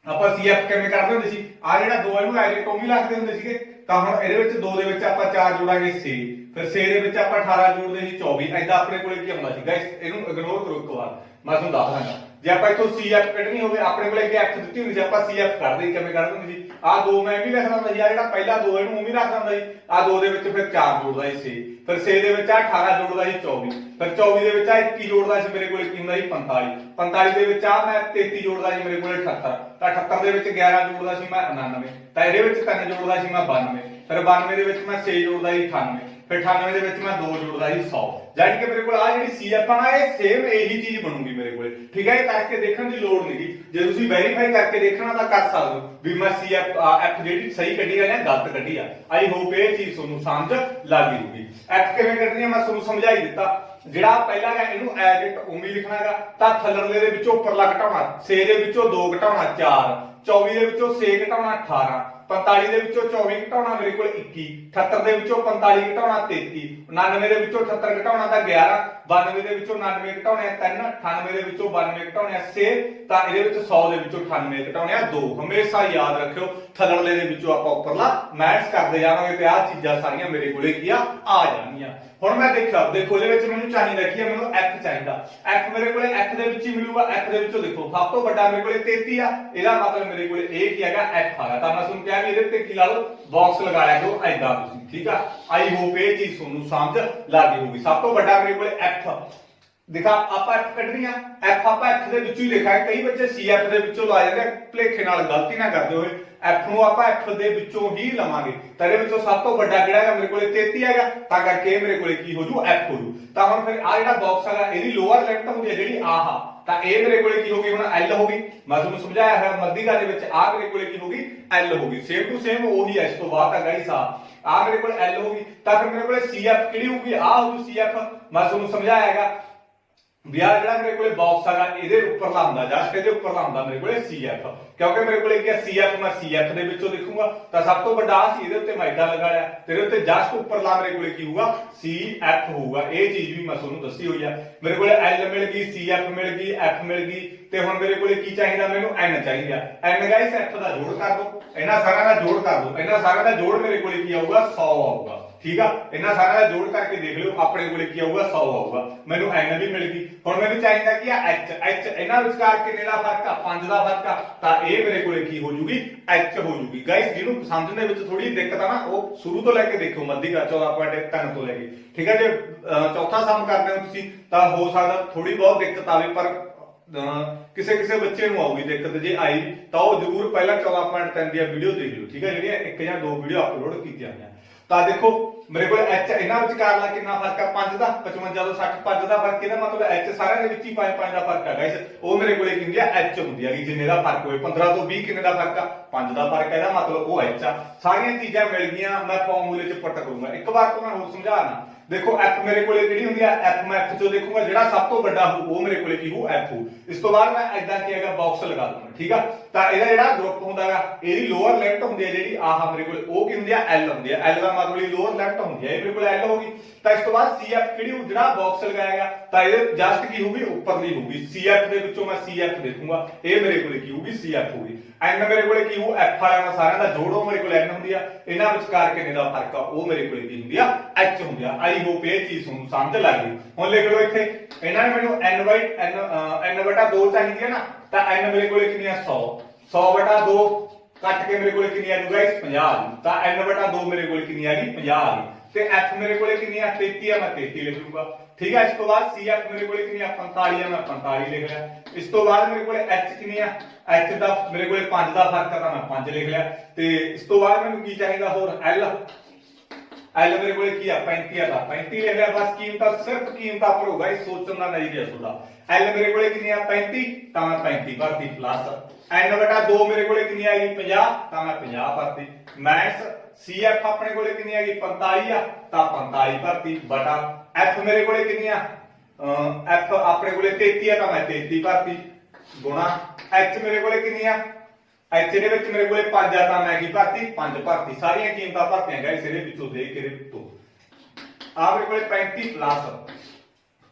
ਆਪਾਂ cf ਕਿਵੇਂ ਕਰਦੇ ਹੁੰਦੇ ਸੀ ਆ ਜਿਹੜਾ 2 ਇਹਨੂੰ ਐਜੈਕਟੋਮੀ ਲਿਖਦੇ ਹੁੰਦੇ ਸੀਗੇ ਤਾਂ ਹੁਣ ਇਹਦੇ ਵਿੱਚ 2 ਦੇ ਵਿੱਚ ਆਪਾਂ 4 ਜੋੜਾਂਗੇ 6 ਫਿਰ 6 ਦੇ ਵਿੱਚ ਆਪਾਂ 18 ਜੋੜਦੇ ਸੀ 24 ਐਦਾਂ ਆਪਣੇ ਕੋਲੇ ਕੀ ਆਉਂਦਾ ਸੀ। ਗਾਇਸ ਇਹਨੂੰ ਇਗਨੋਰ ਕਰੋ ਇੱਕ ਵਾਰ ਮੈਂ ਤੁਹਾਨੂੰ ਦੱਸ ਦਾਂਗਾ। ਜੇ ਆਪਾਂ ਇਥੋਂ cf ਕੱਢਣੀ ਹੋਵੇ ਆਪਣੇ ਕੋਲੇ ਕਿ f ਦਿੱਤੀ ਹੁੰਦੀ ਸੀ ਆਪਾਂ cf ਕੱਢਦੇ ਕਿਵੇਂ ਕੱਢਦੇ ਹੁੰਦੇ ਸੀ ਆ 2 ਮੈਂ ਵੀ ਲਿਖਦਾ ਹੁੰਦਾ ਸੀ ਆ ਜਿਹੜਾ ਪਹਿਲਾ 2 ਇਹਨੂੰ ਉਵੇਂ ਰੱਖਦਾ ਹੁੰਦਾ ਸੀ ਆ 2 ਦੇ ਵਿੱਚ ਫਿਰ 4 ਜੋੜਦਾ ਸੀ 6 ਫਿਰ 6 ਦੇ ਵਿੱਚ ਆ 18 ਜੋੜਦਾ ਸੀ 24 ਫਿਰ 24 ਦੇ ਵਿੱਚ ਆ 21 ਜੋੜਦਾ ਸੀ ਮੇਰੇ ਕੋਲੇ ਕੀ ਹੁੰਦਾ ਸੀ 45 ਦੇ ਵਿੱਚ ਆ ਮੈਂ 33 ਜੋੜਦਾ ਸੀ ਮੇਰੇ ਕੋਲੇ 78 ਤਾਂ 78 ਦੇ ਵਿੱਚ 11 ਜੋੜਦਾ ਸੀ ਮੈਂ 99 ਤਾਂ ਇਹਦੇ ਵਿੱਚ 3 ਜੋੜਦਾ ਸੀ ਮੈਂ 92 ਫਿਰ 92 ਦੇ ਵਿੱਚ ਮੈਂ 6 ਜੋੜਦਾ ਸੀ 98 ਫਿਰ 98 ਦੇ ਵਿੱਚ ਮੈਂ 2 ਜੋੜਦਾ ਸੀ 100 ਜਾਨੀ ਕਿ ਮੇਰੇ ਕੋਲ ਆ ਜਿਹੜੀ cf ਆ ਨਾ ਇਹ ਸੇਮ ਇਹੀ ਚੀਜ਼ ਬਣੂਗੀ ਮੇਰੇ ਕੋਲੇ ਠੀਕ ਹੈ। ਇਹ ਕਰਕੇ ਦੇਖਣ ਦੀ ਲੋੜ ਨਹੀਂ ਜੇ ਤੁਸੀਂ ਵੈਰੀਫਾਈ ਕਰਕੇ ਦੇਖਣਾ ਤਾਂ ਕਰ ਸਕਦੇ ਹੋ ਵੀ ਮੈਂ cf f ਜਿਹੜੀ ਸਹੀ ਕੱਢੀ ਆ ਜਾਂ ਗਲਤ ਕੱਢੀ ਆ। ਆਈ ਹੋਪ ਇਹ ਚੀਜ਼ ਤੁਹਾਨੂੰ ਸਮਝ ਲੱਗ ਗਈ ਹੋਊਗੀ। f ਕਿਵੇਂ ਕੱਢਣੀ ਆ ਮੈਂ ਤੁਹਾਨੂੰ ਸਮਝਾਈ ਦਿੱਤਾ। ਜਿਹੜਾ ਪਹਿਲਾ ਹੈ ਇਹਨੂੰ ਐਜ ਇਟ ਉਮੀ ਲਿਖਣਾ ਹੈਗਾ ਤਾਂ ਥੱਲਰਲੇ ਦੇ ਵਿੱਚੋਂ ਉੱਪਰਲਾ ਘਟਾਉਣਾ 6 ਦੇ ਵਿੱਚੋਂ 2 ਘਟਾਉਣਾ 4 24 ਦੇ ਵਿੱਚੋਂ 6 ਘਟਾਉਣਾ 18 45 ਦੇ ਵਿੱਚੋਂ 24 ਘਟਾਉਣਾ ਮੇਰੇ ਕੋਲ 21 78 ਦੇ ਵਿੱਚੋਂ 45 ਘਟਾਉਣਾ 33 99 ਦੇ ਵਿੱਚੋਂ 78 ਘਟਾਉਣਾ ਤਾਂ 11 92 ਦੇ ਵਿੱਚੋਂ 99 ਘਟਾਉਣੇ 3 98 ਦੇ ਵਿੱਚੋਂ 92 ਘਟਾਉਣੇ 6 ਤਾਂ ਇਹਦੇ ਵਿੱਚ 100 ਦੇ ਵਿੱਚੋਂ 98 ਘਟਾਉਣੇ 2। ਹਮੇਸ਼ਾ ਯਾਦ ਰੱਖਿਓ ਥੱਲੜੇ ਦੇ ਵਿੱਚੋਂ ਆਪਾਂ ਉੱਪਰਲਾ ਮੈਥਸ ਕਰਦੇ ਜਾਵਾਂਗੇ ਤੇ ਆਹ ਚੀਜ਼ਾਂ ਸਾਰੀਆਂ ਮੇਰੇ ਕੋਲੇ ਕੀ ਆ ਜਾਣਗੀਆਂ। ਹੁਣ ਮੈਂ ਦੇਖੋ ਇਹਦੇ ਵਿੱਚ ਮੈਨੂੰ ਚਾਹੀਦਾ ਕੀ ਆ ਮੈਨੂੰ f ਚਾਹੀਦਾ f ਮੇਰੇ ਕੋਲੇ f ਦੇ ਵਿੱਚ ਹੀ ਮਿਲੂਗਾ। f ਦੇ ਵਿੱਚੋਂ ਦੇਖੋ ਸਭ ਤੋਂ ਵੱਡਾ ਮੇਰੇ ਕੋਲੇ 33 ਆ ਇਹਦਾ ਮਤਲਬ ਮੇਰੇ ਕੋਲੇ ਇਹ ਕੀ ਹੈਗਾ f ਆਗਾ ਤਾਂ ਮੈਂ ਤੁਹਾਨੂੰ ਕਿਹਾ ਵੀ ਇਹਦੇ ਤੇ ਕੀ ਲਾ ਲਓ ਬਾਕਸ ਲਗਾਇਆ ਜੋ ਐਦਾਂ ਤੁਸੀਂ ਠੀਕ ਆ। ਆਈ ਹੋਪ ਇਹ ਚੀਜ਼ ਤੁਹਾਨੂੰ ਸਮਝ ਲੱਗ ਗਈ ਹੋਊਗੀ। ਸਭ ਤੋਂ ਵੱਡਾ ਮੇਰੇ ਕੋਲੇ f ਦੇਖਾ ਆਪਾਂ f ਕੱਢਣੀ ਆ f ਆਪਾਂ f ਦੇ ਵਿੱਚੋਂ ਹੀ ਲਿਖਾਂਗੇ। ਕਈ ਬੱਚੇ cf ਦੇ ਵਿੱਚੋਂ ਲਾ ਜਾਂਦੇ ਭਲੇਖੇ ਨਾਲ ਗਲਤੀ ਨਾ ਕਰਦੇ ਹੋਏ f ਨੂੰ ਆਪਾਂ f ਦੇ ਵਿੱਚੋਂ ਹੀ ਲਵਾਂਗੇ ਤਾਂ ਇਹਦੇ ਵਿੱਚੋਂ ਸਭ ਤੋਂ ਵੱਡਾ ਕਿਹੜਾ ਹੈਗਾ ਮੇਰੇ ਕੋਲੇ 33 ਹੈਗਾ ਤਾਂ ਕਰਕੇ ਮੇਰੇ ਕੋਲੇ ਕੀ ਹੋ ਜੂ f ਹੋ ਜੂ। ਤਾਂ ਹੁਣ ਫਿਰ ਆ ਜਿਹੜਾ ਬਾਕਸ ਹੈਗਾ ਇਹਦੀ ਲੋਅਰ ਲਿਮਟ ਹੁੰਦੀ ਹੈ ਜਿਹੜੀ ਆਹ ਤਾਂ ਇਹ ਮੇਰੇ ਕੋਲੇ ਕੀ ਹੋਗੀ ਹੁਣ l ਹੋਗੀ। ਮੈਂ ਤੁਹਾਨੂੰ ਸਮਝਾਇਆ ਹੋਇਆ ਮੱਧਿਕਾ ਦੇ ਵਿੱਚ ਆ ਮੇਰੇ ਕੋਲੇ ਕੀ ਹੋਗੀ l ਹੋਗੀ। ਸੇਮ ਟੂ ਸੇਮ ਉਹੀ ਹੈ। ਇਸ ਤੋਂ ਬਾਅਦ ਤਾਂ ਗਾਈਸ ਆ ਮੇਰੇ ਕੋਲ l ਹੋਗੀ ਤਾਂ ਫਿਰ ਮੇਰੇ ਕੋਲੇ cf ਕਿਹੜੀ ਹੋਊਗੀ ਆ ਹੋਊਗੀ cf। ਮੈਂ ਤੁਹਾਨੂੰ ਸਮਝਾਇਆ ਹੈਗਾ ਵੀ ਆ ਜਿਹੜਾ ਮੇਰੇ ਕੋਲੇ ਬਾਕਸ ਹੈਗਾ ਇਹਦੇ ਉੱਪਰ ਲਾਉਂਦਾ ਜਸਟ ਇਹਦੇ ਉੱਪਰ ਲਾਉਂਦਾ ਮੇਰੇ ਕੋਲੇ cf ਕਿਉਂਕਿ ਮੇਰੇ ਕੋਲੇ ਕੀ ਹੈ cf ਮੈਂ cf ਦੇ ਵਿੱਚੋਂ ਲਿਖੂੰਗਾ ਤਾਂ ਸਭ ਤੋਂ ਵੱਡਾ ਸੀ ਇਹਦੇ ਉੱਤੇ ਮੈਂ ਇਦਾਂ ਲਗਾ ਲਿਆ ਤੇਰੇ ਉੱਤੇ ਜਸਟ ਉੱਪਰ ਲਾ ਮੇਰੇ ਕੋਲੇ ਕੀ ਹੋਊਗਾ cf ਹੋਊਗਾ। ਇਹ ਚੀਜ਼ ਵੀ ਮੈਂ ਤੁਹਾਨੂੰ ਦੱਸੀ ਹੋਈ ਆ। ਮੇਰੇ ਕੋਲੇ l ਮਿਲ ਗਈ cf ਮਿਲ ਗਈ f ਮਿਲ ਗਈ ਤੇ ਹੁਣ ਮੇਰੇ ਕੋਲੇ ਕੀ ਚਾਹੀਦਾ ਮੈਨੂੰ n ਚਾਹੀਦਾ। n ਗਾਇਸ f ਦਾ ਜੋੜ ਕਰ ਦੋ ਇਹਨਾਂ ਸਾਰਿਆਂ ਦਾ ਜੋੜ ਕਰ ਦੋ ਇਹਨਾਂ ਸਾਰਿਆਂ ਦਾ ਜੋੜ ਮੇਰੇ ਕੋਲੇ ਕੀ ਆਊਗਾ 100 ਆਊਗਾ ਠੀਕ ਆ। ਇਹਨਾਂ ਸਾਰਿਆਂ ਦਾ ਜੋੜ ਕਰਕੇ ਦੇਖ ਲਿਓ ਆਪਣੇ ਕੋਲੇ ਕੀ ਆਊਗਾ 100 ਆਊਗਾ। ਮੈਨੂੰ n ਵੀ ਮਿਲ ਗਈ। ਹੁਣ ਮੈਨੂੰ ਚਾਹੀਦਾ ਕੀ ਆ h ਇਹਨਾਂ ਵਿਚਕਾਰ ਕਿੰਨੇ ਦਾ ਫਰਕ ਆ 5 ਦਾ ਫਰਕ ਆ ਤਾਂ ਇਹ ਮੇਰੇ ਕੋਲੇ ਕੀ ਹੋ ਜੂਗੀ h ਹੋ ਜੂਗੀ। ਗਾਇਸ ਜਿਹਨੂੰ ਸਮਝਣ ਦੇ ਵਿੱਚ ਥੋੜੀ ਦਿੱਕਤ ਆ ਨਾ ਉਹ ਸ਼ੁਰੂ ਤੋਂ ਲੈ ਕੇ ਦੇਖਿਓ ਮੱਧਿਕਾ 14.3 ਤੋਂ ਲੈ ਕੇ ਠੀਕ ਆ। ਜੇ ਚੌਥਾ ਸਮ ਕਰਦੇ ਹੋ ਤੁਸੀਂ ਤਾਂ ਹੋ ਸਕਦਾ ਥੋੜੀ ਬਹੁਤ ਦਿੱਕਤ ਆਵੇ ਪਰ ਕਿਸੇ ਬੱਚੇ ਨੂੰ ਆਊਗੀ ਦਿੱਕਤ। ਜੇ ਆਈ ਤਾਂ ਉਹ ਜ਼ਰੂਰ ਪਹਿਲਾਂ 14.3 ਦੀ ਵੀਡੀਓ ਦੇਖ ਲਿਓ ਠੀਕ ਆ ਜਿਹੜੀਆਂ 1 ਜਾਂ 2 ਵੀਡੀਓ ਅਪਲੋਡ ਕੀਤੀਆਂ ਹੋਈਆਂ। ਤਾਂ ਦੇਖੋ ਮੇਰੇ ਕੋਲ h ਇਹਨਾਂ ਵਿਚਕਾਰਲਾ ਕਿੰਨਾ ਫਰਕ ਆ 5 ਦਾ 55 ਤੋਂ 60 5 ਦਾ ਫਰਕ ਇਹਦਾ ਮਤਲਬ h ਸਾਰਿਆਂ ਦੇ ਵਿੱਚ ਹੀ 5 ਦਾ ਫਰਕ ਆ ਗਾਇਸ। ਉਹ ਮੇਰੇ ਕੋਲੇ ਕੀ ਹੁੰਦੀ ਆ h ਹੁੰਦੀ ਆ ਜਿੰਨੇ ਦਾ ਫਰਕ ਹੋਵੇ 15 ਤੋਂ 20 ਕਿੰਨੇ ਦਾ ਫਰਕ ਆ 5 ਦਾ ਫਰਕ ਇਹਦਾ ਮਤਲਬ ਉਹ h ਆ। ਸਾਰੀਆਂ ਚੀਜ਼ਾਂ ਮਿਲ ਗਈਆਂ ਮੈਂ ਫਾਰਮੂਲੇ ਚ ਪੁੱਟ ਕਰੂੰਗਾ ਇੱਕ ਵਾਰ ਤੋਂ ਮੈਂ ਹੋਰ ਸਮਝਾਣਾ। ਦੇਖੋ f ਮੇਰੇ ਕੋਲੇ ਕਿਹੜੀ ਹੁੰਦੀ ਆ f ਮੈਂ f ਚੋਂ ਦੇਖੂੰਗਾ ਜਿਹੜਾ ਸਭ ਤੋਂ ਵੱਡਾ ਹੋਊ ਉਹ ਮੇਰੇ ਕੋਲੇ ਕੀ ਹੋਊ f ਹੋਊ। ਇਸ ਤੋਂ ਬਾਅਦ ਮੈਂ ਐਦਾਂ ਕੀ ਹੈਗਾ ਬਾਕਸ ਲਗਾ ਦੂੰਗਾ ਠੀਕ ਆ। ਤਾਂ ਇਹਦਾ ਜਿਹੜਾ ਗਰੁੱਪ ਹੁੰਦਾਗਾ ਇਹਦੀ ਲੋਅਰ ਲਿਮਟ ਹੁੰਦੀ ਹੈ ਜਿਹੜੀ ਆਹ ਮੇਰੇ ਕੋਲੇ ਉਹ ਕੀ ਹੁੰਦੀ ਆ l ਹੁੰਦੀ ਆ। l ਦਾ ਮਤਲਬ ਲੋਅਰ ਲਿਮਟ ਹੁੰਦੀ ਹੈ ਇਹ ਮੇਰੇ ਕੋਲ l ਹੋਗੀ। ਤਾਂ ਇਸ ਤੋਂ ਬਾਅਦ cf ਕਿਹੜੀ ਜਿਹੜਾ ਬਾਕਸ ਲਗਾਏਗਾ ਤਾਂ ਇਹ ਜਸਟ ਕੀ ਹੋਊਗੀ ਉੱਪਰਲੀ ਹੋਊਗੀ cf ਦੇ ਵਿੱਚੋਂ ਮੈਂ cf ਦੇਖੂੰਗਾ ਇਹ ਮੇਰੇ ਕੋਲੇ ਕੀ ਹੋਊਗੀ cf ਹੋਊਗੀ। n ਮੇਰੇ ਕੋਲੇ ਕੀ ਹੋਊ f ਵਾਲਿਆਂ ਸਾਰਿਆਂ ਦਾ ਜੋੜ ਉਹ ਮੇਰੇ ਕੋਲ n ਹੁੰਦੀ ਆ। ਇਹਨਾਂ ਵਿਚਕਾਰ ਕਿੰਨੇ ਦਾ ਫਰਕ ਆ ਉਹ ਮੇਰੇ ਕੋਲੇ ਕੀ ਹੁੰਦੀ ਆ h ਹੁੰਦੀ ਆ। ਆਈ ਹੋਪ ਇਹ ਚੀਜ਼ ਤੁਹਾਨੂੰ ਸਮਝ ਲੱਗ ਗਈ। ਹੁਣ ਲਿਖ ਲਓ ਇੱਥੇ ਇਹਨਾਂ ਨੇ ਮੈਨੂੰ n/2 ਚਾਹੀਦੀ ਹੈ ਨਾ ਤਾਂ n ਮੇਰੇ ਕੋਲੇ ਕਿੰਨੀ ਆ 100/2 ਕੱਟ ਕੇ ਮੇਰੇ ਕੋਲੇ ਕਿੰਨੀ ਆ ਜੂ ਗਾਇਸ 50 ਤਾਂ n/2 ਮੇਰੇ ਕੋਲੇ ਕਿੰਨੀ ਆ ਗਈ 50 ਤੇ f ਮੇਰੇ ਕੋਲੇ ਕਿੰਨੀ ਆ 33 ਆ ਮੈਂ 33 ਲਿਖ ਲੂੰਗਾ ਠੀਕ ਹੈ। ਇਸ ਤੋਂ ਬਾਅਦ cf ਮੇਰੇ ਕੋਲੇ ਕਿੰਨੀ ਆ 45 ਆ ਮੈਂ 45 ਲਿਖ ਲਿਆ। ਇਸ ਤੋਂ ਬਾਅਦ ਮੇਰੇ ਕੋਲੇ h ਕਿੰਨੀ ਆ h ਦਾ ਮੇਰੇ ਕੋਲੇ 5 ਦਾ ਫਰਕ ਆ ਤਾਂ ਮੈਂ 5 ਲਿਖ ਲਿਆ। ਤੇ ਇਸ ਤੋਂ ਬਾਅਦ ਮੈਨੂੰ ਕੀ ਚਾਹੀਦਾ ਹੋਰ l एल मेरे को की 35 आता 35 ले लिया बस कीमत सिर्फ कीमत पर होगा इस सोचने का नजरिया थोड़ा एल मेरे को कितनी है 35 तो मैं 35 भरती प्लस एन बटा 2 मेरे को कितनी आ गई 50 तो मैं 50 भरती मैथ्स सी एफ अपने को कितनी आ गई 45 आ तो 45 भरती बटा एफ मेरे को कितनी आ एफ अपने को 33 है तो मैं 33 भरती गुणा एच मेरे को कितनी आ एच ਦੇ ਵਿੱਚ ਮੇਰੇ ਕੋਲੇ 5 ਆ ਤਾਂ ਮੈਂ ਕੀ ਭਰਤੀ 5 ਭਰਤੀ ਸਾਰੀਆਂ ਕੀਮਤਾਂ ਭਰਤੀਆਂ ਗਾਇਸ ਇਹਦੇ ਵਿੱਚੋਂ ਦੇਖ ਕੇ ਤੋਂ ਆ ਮੇਰੇ ਕੋਲੇ 35 ਪਲੱਸ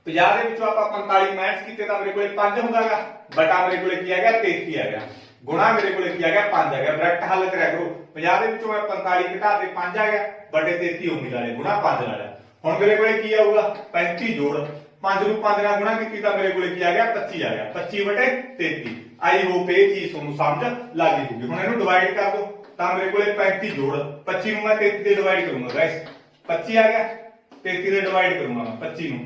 50 ਦੇ ਵਿੱਚੋਂ ਆਪਾਂ 45 ਮਾਈਨਸ ਕੀਤੇ ਤਾਂ ਮੇਰੇ ਕੋਲੇ 5 ਹੁੰਦਾਗਾ ਬਟਾ ਮੇਰੇ ਕੋਲੇ ਕੀ ਆ ਗਿਆ 33 ਆ ਗਿਆ ਗੁਣਾ ਮੇਰੇ ਕੋਲੇ ਕੀ ਆ ਗਿਆ 5 ਆ ਗਿਆ ਡਾਇਰੈਕਟ ਹੱਲ ਕਰਿਆ ਕਰੋ 50 ਦੇ ਵਿੱਚੋਂ ਮੈਂ 45 ਘਟਾ ਤੇ 5 ਆ ਗਿਆ ਬਟੇ 33 ਉਮੀਦ ਵਾਲੇ ਗੁਣਾ 5 ਨਾਲ ਹੁਣ ਮੇਰੇ ਕੋਲੇ ਕੀ ਆਊਗਾ 35 ਜੋੜ 5 ਨੂੰ 5 ਨਾਲ ਗੁਣਾ ਕੀਤੀ ਤਾਂ ਮੇਰੇ ਕੋਲੇ ਕੀ ਆ ਗਿਆ 25 ਆ ਗਿਆ 25 ਬਟੇ 33 आई होप ये चीज ਤੁਹਾਨੂੰ ਸਮਝ ਲੱਗ ਗਈ ਹੋਊਗੀ ਹੁਣ ਇਹਨੂੰ ਡਿਵਾਈਡ ਕਰ ਦੋ ਤਾਂ ਮੇਰੇ ਕੋਲੇ 35 ਜੋੜ 25 ਨੂੰ ਮੈਂ 33 ਦੇ ਡਿਵਾਈਡ ਕਰੂੰਗਾ ਗਾਇਸ 25 ਆ ਗਿਆ 33 ਦੇ ਡਿਵਾਈਡ ਕਰੂੰਗਾ 25 ਨੂੰ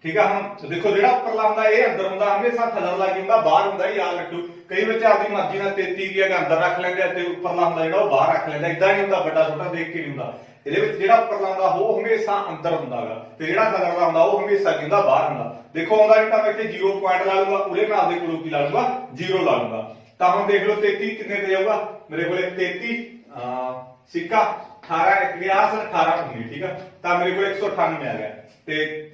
ਠੀਕ ਆ ਹੁਣ ਦੇਖੋ ਜਿਹੜਾ ਉੱਪਰਲਾ ਹੁੰਦਾ ਇਹ ਅੰਦਰ ਹੁੰਦਾ ਹਮੇਸ਼ਾ ਥੱਲੇ ਲੱਗ ਹੁੰਦਾ ਬਾਹਰ ਹੁੰਦਾ ਯਾਦ ਰੱਖੋ ਕਈ ਬੱਚੇ ਆਪਦੀ ਮਰਜ਼ੀ ਨਾਲ 33 ਵੀ ਅੰਦਰ ਰੱਖ ਲੈਂਦੇ ਤੇ ਉੱਪਰਲਾ ਹੁੰਦਾ ਜਿਹੜਾ ਉਹ ਬਾਹਰ ਰੱਖ ਲੈਂਦਾ ਇਦਾਂ ਨਹੀਂ ਹੁੰਦਾ ਵੱਡਾ ਛੋਟਾ ਦੇਖ ਕੇ ਨਹੀਂ ਹੁੰਦਾ ਇਹਦੇ ਵਿੱਚ ਜਿਹੜਾ ਉੱਪਰਲਾ ਹੁੰਦਾ ਉਹ ਹਮੇਸ਼ਾ ਅੰਦਰ ਹੁੰਦਾਗਾ ਤੇ ਜਿਹੜਾ ਥੱਲੇਲਾ ਹੁੰਦਾ ਉਹ ਹਮੇਸ਼ਾ ਕੀ ਹੁੰਦਾ ਬਾਹਰ ਹੁੰਦਾ ਦੇਖੋ ਆਉਂਦਾ ਜਿਹੜਾ ਮੈਂ ਇੱਥੇ 0 ਪੁਆਇੰਟ ਲਾ ਲੂੰਗਾ ਉਹਦੇ ਮੈਂ ਆਪਦੇ ਕੋਲੋਂ ਕੀ ਲਾ ਲੂੰਗਾ 0 ਲਾ ਲੂੰਗਾ ਤਾਂ ਹੁਣ ਦੇਖ ਲਓ 33 ਕਿੰਨੇ ਤੇ ਜਾਊਗਾ ਮੇਰੇ ਕੋਲੇ 33 ਸਿੱਕਾ 18 ਇੱਕ ਗਿਆ ਸਰ 18 ਹੁੰਦੀ ਠੀਕ ਆ ਤਾਂ ਮੇਰੇ ਕੋਲ 198 ਆ ਗਿਆ ਤੇ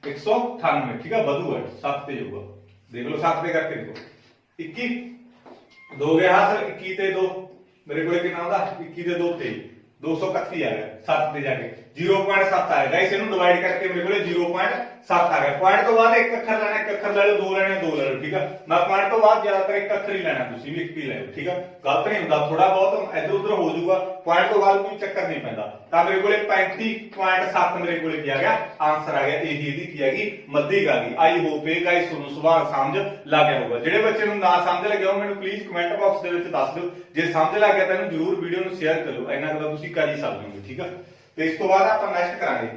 198 ਠੀਕ ਆ ਵਧੂਗਾ 7 ਤੇ ਜਾਊਗਾ ਦੇਖ ਲਓ 7 ਤੇ ਕਰਕੇ ਦੇਖੋ 21 2 ਗਿਆ ਸਰ 21 ਤੇ 2 ਮੇਰੇ ਕੋਲੇ ਕਿੰਨਾ ਆਉਂਦਾ 21 ਤੇ 2 23 231 ਆ ਗਿਆ 7 ਤੇ ਜਾ ਕੇ 0.7 ਆਇਆ ਗਾਇਸ ਇਹਨੂੰ ਡਿਵਾਈਡ ਕਰਕੇ ਮੇਰੇ ਕੋਲੇ 0.7 ਆ ਗਿਆ ਪੁਆਇੰਟ ਤੋਂ ਬਾਅਦ ਇੱਕ ਅੱਖਰ ਲੈਣਾ ਇੱਕ ਅੱਖਰ ਲੈ ਲਓ ਦੋ ਲੈਣੇ ਦੋ ਲੈ ਲਓ ਠੀਕ ਆ ਮੈਂ ਪੁਆਇੰਟ ਤੋਂ ਬਾਅਦ ਜ਼ਿਆਦਾਤਰ ਇੱਕ ਅੱਖਰ ਹੀ ਲੈਣਾ ਤੁਸੀਂ ਵੀ ਇੱਕ ਹੀ ਲੈ ਲਓ ਠੀਕ ਆ ਗਲਤ ਨਹੀਂ ਹੁੰਦਾ ਥੋੜਾ ਬਹੁਤ ਇੱਧਰ ਉੱਧਰ ਹੋ ਜਾਊਗਾ ਪੁਆਇੰਟ ਤੋਂ ਬਾਅਦ ਕੋਈ ਚੱਕਰ ਨਹੀਂ ਪੈਂਦਾ ਤਾਂ ਮੇਰੇ ਕੋਲੇ 35.7 ਮੇਰੇ ਕੋਲੇ ਕੀ ਆ ਗਿਆ ਆਨਸਰ ਆ ਗਿਆ ਇਹੀ ਇਹਦੀ ਕੀ ਹੈਗੀ ਮੱਧਿਕ ਆ ਗਈ ਆਈ ਹੋਪ ਇਹ ਗਾਇਸ ਤੁਹਾਨੂੰ ਸਵਾਲ ਸਮਝ ਲੱਗ ਗਿਆ ਹੋਊਗਾ ਜਿਹੜੇ ਬੱਚੇ ਨੂੰ ਨਾ ਸਮਝ ਲੱਗਿਆ ਉਹ ਮੈਨੂੰ ਪਲੀਜ਼ ਕਮੈਂਟ ਬਾਕਸ ਦੇ ਵਿੱਚ ਦੱਸ ਦਿਓ ਜੇ ਸਮਝ ਲੱਗ ਗਿਆ ਤਾਂ ਇਹਨੂੰ ਜਰੂਰ ਵੀਡੀਓ ਨੂੰ ਸ਼ੇਅਰ ਕਰੋ ਇਹਨਾਂ ਦਾ ਤੁਸੀਂ ਕਰ ਹੀ ਸਕਦੇ ਹੋ ਠੀਕ ਆ ਤੇ ਇਸ ਤੋਂ ਬਾਅਦ ਆਪਾਂ ਨੈਕਸਟ ਕਰਾਂਗੇ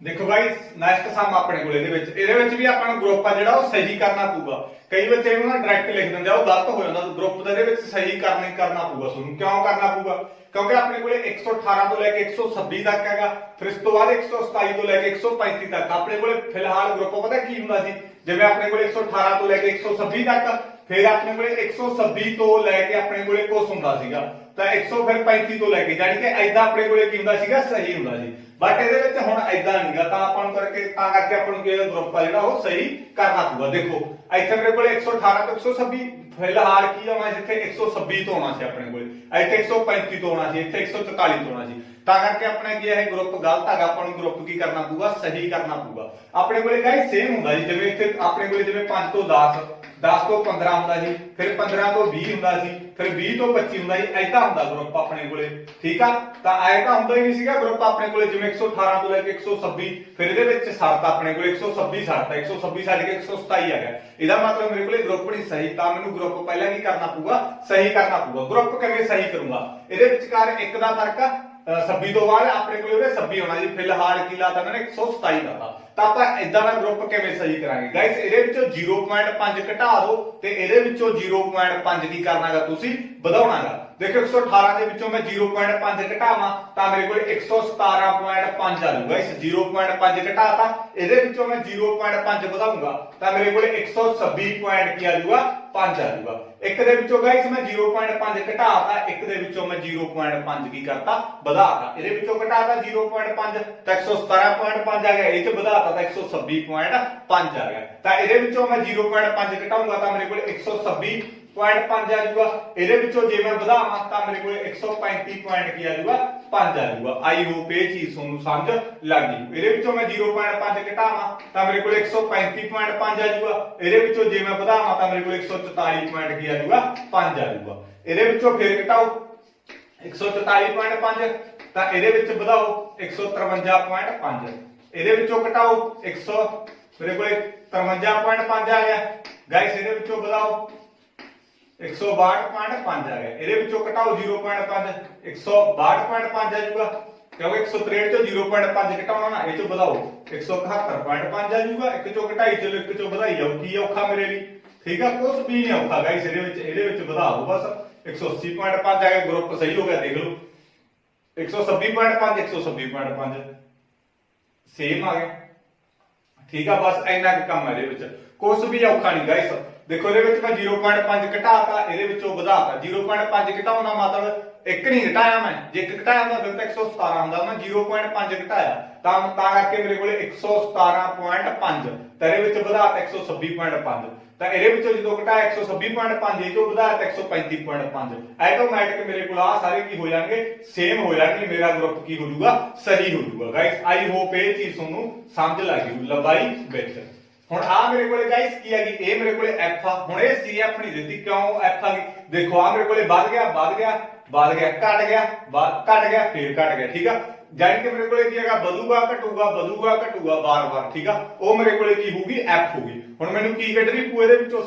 देखो भाई नेक्स्ट सम अपने को ਇਹਦੇ ਵਿੱਚ ਵੀ ਆਪਾਂ ਨੂੰ ਗਰੁੱਪ ਆ ਜਿਹੜਾ ਉਹ ਸਹੀ ਕਰਨਾ ਪਊਗਾ ਕਈ ਬੱਚੇ ਨੂੰ ਨਾ ਡਾਇਰੈਕਟ ਲਿਖ ਦਿੰਦੇ ਆ ਉਹ ਗਲਤ ਹੋ ਜਾਂਦਾ ਗਰੁੱਪ ਦੇ ਵਿੱਚ ਸਹੀ ਕਰਨਾ ਪਊਗਾ ਤੁਹਾਨੂੰ ਕਿਉਂ ਕਰਨਾ ਪਊਗਾ ਕਿਉਂਕਿ ਆਪਣੇ ਕੋਲੇ 118 ਤੋਂ ਲੈ ਕੇ 126 ਤੱਕ ਹੈਗਾ ਫਿਰ ਇਸ ਤੋਂ ਬਾਅਦ 127 ਤੋਂ ਲੈ ਕੇ 135 ਤੱਕ ਆਪਣੇ ਕੋਲੇ ਫਿਲਹਾਲ ਗਰੁੱਪ ਪਤਾ ਕੀ ਹੁੰਦਾ ਸੀ ਜਿਵੇਂ ਆਪਣੇ ਕੋਲੇ 118 ਤੋਂ ਲੈ ਕੇ 126 ਤੱਕ ਫਿਰ ਆਪਣੇ ਕੋਲੇ 126 ਤੋਂ ਲੈ ਕੇ ਆਪਣੇ ਕੋਲੇ ਕੁਛ ਹੁੰਦਾ ਸੀਗਾ ਤਾਂ 135 ਤੋਂ ਲੈ ਕੇ ਜਾਨੀ ਕਿ ਐਦਾਂ ਆਪਣੇ ਕੋਲੇ ਕੀ ਹੁੰਦਾ ਸੀਗਾ ਸਹੀ ਹੁੰਦਾ ਸੀ ਬਟ ਇਹਦੇ ਵਿੱਚ ਹੁਣ ਐਦਾਂ ਨਹੀਂਗਾ ਤਾਂ ਆਪਾਂ ਨੂੰ ਕਰਕੇ ਆਪਾਂ ਨੂੰ ਕਿਹੜਾ ਗਰੁੱਪ ਆ ਜਿਹੜਾ ਉਹ ਸਹੀ ਕਰਨਾ ਪਊਗਾ ਦੇਖੋ ਇੱਥੇ ਮੇਰੇ ਕੋਲੇ 118 ਤੋਂ 126 ਫਿਲਹਾਲ ਕੀ ਆਉਣਾ ਜਿੱਥੇ 126 ਤੋਂ ਆਉਣਾ ਸੀ ਆਪਣੇ ਕੋਲੇ ਇੱਥੇ 135 ਤੋਂ ਆਉਣਾ ਸੀ ਇੱਥੇ 144 ਤੋਂ ਆਉਣਾ ਸੀ ਤਾਂ ਕਰਕੇ ਆਪਣਾ ਕੀ ਹੈ ਗਰੁੱਪ ਗਲਤ ਹੈਗਾ ਆਪਾਂ ਨੂੰ ਗਰੁੱਪ ਕੀ ਕਰਨਾ ਪਊਗਾ ਸਹੀ ਕਰਨਾ ਪਊਗਾ ਆਪਣੇ ਕੋਲੇ ਗਾਇਸ ਸੇਮ ਹੁੰਦਾ ਜੀ ਜਿਵੇਂ ਇੱਥੇ ਆਪਣੇ ਕੋਲੇ ਜਿਵੇਂ 5 ਤੋਂ 10 10 ਤੋਂ 15 ਹੁੰਦਾ ਜੀ ਫਿਰ 15 ਤੋਂ 20 ਹੁੰਦਾ ਸੀ ਫਿਰ 20 ਤੋਂ 25 ਹੁੰਦਾ ਜੀ ਐਦਾਂ ਹੁੰਦਾ ਗਰੁੱਪ ਆਪਣੇ ਕੋਲੇ ਠੀਕ ਆ ਤਾਂ ਐ ਤਾਂ ਹੁੰਦਾ ਹੀ ਨਹੀਂ ਸੀਗਾ ਗਰੁੱਪ ਆਪਣੇ ਕੋਲੇ ਜਿਵੇਂ 118 ਤੋਂ ਲੈ ਕੇ 126 ਫਿਰ ਇਹਦੇ ਵਿੱਚ ਛੱਡਤਾ ਆਪਣੇ ਕੋਲੇ 126 ਛੱਡਤਾ 126 ਛੱਡ ਕੇ 127 ਆ ਗਿਆ ਇਹਦਾ ਮਤਲਬ ਮੇਰੇ ਕੋਲੇ ਗਰੁੱਪ ਨਹੀਂ ਸਹੀ ਤਾਂ ਮੈਨੂੰ ਗਰੁੱਪ ਪਹਿਲਾਂ ਕੀ ਕਰਨਾ ਪਊਗਾ ਸਹੀ ਕਰਨਾ ਪਊਗਾ ਗਰੁੱਪ ਕਿਵੇਂ ਸਹੀ ਕਰੂੰਗਾ ਇਹਦੇ ਵਿਚਕਾਰ ਇੱਕ ਦਾ ਫਰਕ ਆ 26 ਤੋਂ ਬਾਅਦ ਆਪਣੇ ਕੋਲੇ ਉਹਦੇ 26 ਹੋਣਾ ਜੀ ਫਿਲਹਾਲ ਕੀ ਲਾਤਾ ਇਹਨਾਂ ਨੇ 127 ਲਾਤਾ ਤਾਂ ਆਪਾਂ ਇਦਾਂ ਦਾ ਗਰੁੱਪ ਕਿਵੇਂ ਸਹੀ ਕਰਾਂਗੇ ਗਾਇਸ ਇਹਦੇ ਵਿੱਚੋਂ 0.5 ਘਟਾ ਦਿਓ ਤੇ ਇਹਦੇ ਵਿੱਚੋਂ 0.5 ਕੀ ਕਰਨਾਗਾ ਤੁਸੀਂ ਵਧਾਉਣਾਗਾ ਦੇਖੋ 118 ਦੇ ਵਿੱਚੋਂ ਮੈਂ 0.5 ਘਟਾਵਾਂ ਤਾਂ ਮੇਰੇ ਕੋਲੇ 117.5 ਆ ਜਾਊਗਾ ਇਸ 0.5 ਘਟਾਤਾ ਇਹਦੇ ਵਿੱਚੋਂ ਮੈਂ 0.5 ਵਧਾਉਂਗਾ ਤਾਂ ਮੇਰੇ ਕੋਲੇ 126 ਪੁਆਇੰਟ ਕੀ ਆ ਜਾਊਗਾ 5 ਆ ਜਾਊਗਾ ਇੱਕ ਦੇ ਵਿੱਚੋਂ ਗਾਇਸ ਮੈਂ 0.5 ਘਟਾਤਾ ਇੱਕ ਦੇ ਵਿੱਚੋਂ ਮੈਂ 0.5 ਕੀ ਕਰਤਾ ਵਧਾਤਾ ਇਹਦੇ ਵਿੱਚੋਂ ਘਟਾਤਾ 0.5 ਤਾਂ 117.5 ਆ ਗਿਆ ਇਹ ਚ ਵਧਾਤਾ ਤਾਂ 126.5 ਆ ਗਿਆ ਤਾਂ ਇਹਦੇ ਵਿੱਚੋਂ ਮੈਂ 0.5 ਘਟਾਉਂਗਾ ਤਾਂ ਮੇਰੇ ਕੋਲ 126.5 ਆ ਜਾਊਗਾ ਇਹਦੇ ਵਿੱਚੋਂ ਜੇ ਮੈਂ ਵਧਾਵਾਂ ਤਾਂ ਮੇਰੇ ਕੋਲ 135 ਪੁਆਇੰਟ ਕੀ ਆ ਜਾਊਗਾ 5 ਆ ਜਾਊਗਾ ਆਈ ਹੋਪ ਇਹ ਚੀਜ਼ ਤੁਹਾਨੂੰ ਸਮਝ ਲੱਗ ਗਈ ਇਹਦੇ ਵਿੱਚੋਂ ਮੈਂ 0.5 ਘਟਾਵਾਂ ਤਾਂ ਮੇਰੇ ਕੋਲ 135.5 ਆ ਜਾਊਗਾ ਇਹਦੇ ਵਿੱਚੋਂ ਜੇ ਮੈਂ ਵਧਾਵਾਂ ਤਾਂ ਮੇਰੇ ਕੋਲ 144 ਪੁਆਇੰਟ ਕੀ ਆ ਜਾਊਗਾ 5 ਆ ਜਾਊਗਾ ਇਹਦੇ ਵਿੱਚੋਂ ਫਿਰ ਘਟਾਓ 144.5 ਤਾਂ ਇਹਦੇ ਵਿੱਚ ਵਧਾਓ 153.5 ਇਹਦੇ ਵਿੱਚੋਂ ਘਟਾਓ 100 ਮੇਰੇ ਕੋਲ 53.5 ਆ ਗਿਆ ਗਾਇਸ ਇਹਦੇ ਵਿੱਚੋਂ ਵਧਾਓ 162.5 ਆ ਗਿਆ ਇਹਦੇ ਵਿੱਚੋਂ ਘਟਾਓ 0.5 162.5 ਆ ਜਾਊਗਾ ਕਿਉਂਕਿ 163 ਚੋਂ 0.5 ਘਟਾਉਣਾ ਨਾ ਇਹ ਚੋਂ ਵਧਾਓ 171.5 ਆ ਜਾਊਗਾ ਇੱਕ ਚੋਂ ਘਟਾਈ ਚਲੋ ਇੱਕ ਚੋਂ ਵਧਾਈ ਜਾਓ ਕੀ ਔਖਾ ਮੇਰੇ ਲਈ ठीक है कुछ भी नहीं औखा गाइस ਇਹਦੇ ਵਿੱਚ ਵਧਾ ਦਿਓ बस 180.5 आ गया ग्रुप सही हो गया देख लो 126.5 126.5 सेम आ गया ठीक है बस इन्ना काम है कुछ भी औखा नहीं गाइस देखो ये मैं 0.5 घटाता ये ਵਧਾਤਾ 0.5 घटाना मतलब एक नहीं घटाया मैं जे एक घटाया ਹੁੰਦਾ ਫਿਰ ਤਾਂ 117 ਹੁੰਦਾ ਮੈਂ 0.5 ਘਟਾਇਆ ਤਾਂ ਕਰਕੇ ਮੇਰੇ ਕੋਲੇ 117.5 ਤਾਂ ਇਹਦੇ ਵਿੱਚ ਵਧਾਤਾ 126.5 ਤਾਂ ਇਹਦੇ ਵਿੱਚੋਂ ਜਦੋਂ ਘਟਾਇਆ 126.5 ਇਹ ਚੋਂ ਵਧਾਤਾ 135.5 ਆਟੋਮੈਟਿਕ ਮੇਰੇ ਕੋਲ ਆ ਸਾਰੇ ਕੀ ਹੋ ਜਾਣਗੇ ਸੇਮ ਹੋ ਜਾਣਗੇ ਮੇਰਾ ਗਰੁੱਪ ਕੀ ਹੋ ਜਾਊਗਾ ਸਹੀ ਹੋ ਜਾਊਗਾ ਗਾਇਸ ਆਈ ਹੋਪ ਇਹ ਚੀਜ਼ ਤੁਹਾਨੂੰ ਸਮਝ ਲੱਗ ਗਈ ਲੰਬਾਈ ਵਿੱਚ ਹੁਣ ਆ ਮੇਰੇ ਕੋਲੇ ਗਾਇਸ ਕੀ ਆ ਗਈ ਇਹ ਮੇਰੇ ਕੋਲੇ ਐਫ ਆ ਹੁਣ ਇਹ ਸੀ ਐਫ ਨਹੀਂ ਦਿੱਤੀ ਕਿਉਂ ਐਫ ਆ ਗਈ ਦੇਖੋ ਆ ਮੇਰੇ ਕੋਲੇ ਵੱਧ ਗਿਆ ਘਟ ਗਿਆ ਫਿਰ ਘਟ ਗਿਆ ਠੀਕ ਆ ਜਾਨੀ ਕਿ ਮੇਰੇ ਕੋਲੇ ਕੀ ਹੈਗਾ ਵਧੂਗਾ ਘਟੂਗਾ ਬਾਰ-ਬਾਰ ਠੀਕ ਆ ਉਹ ਮੇਰੇ ਕੋਲੇ ਕੀ ਹੋਊਗੀ ਐਫ ਹੋਊਗੀ ਹੁਣ ਮੈਨੂੰ ਕੀ ਕੱਢਣੀ ਪੂ ਇਹਦੇ ਵਿੱਚੋਂ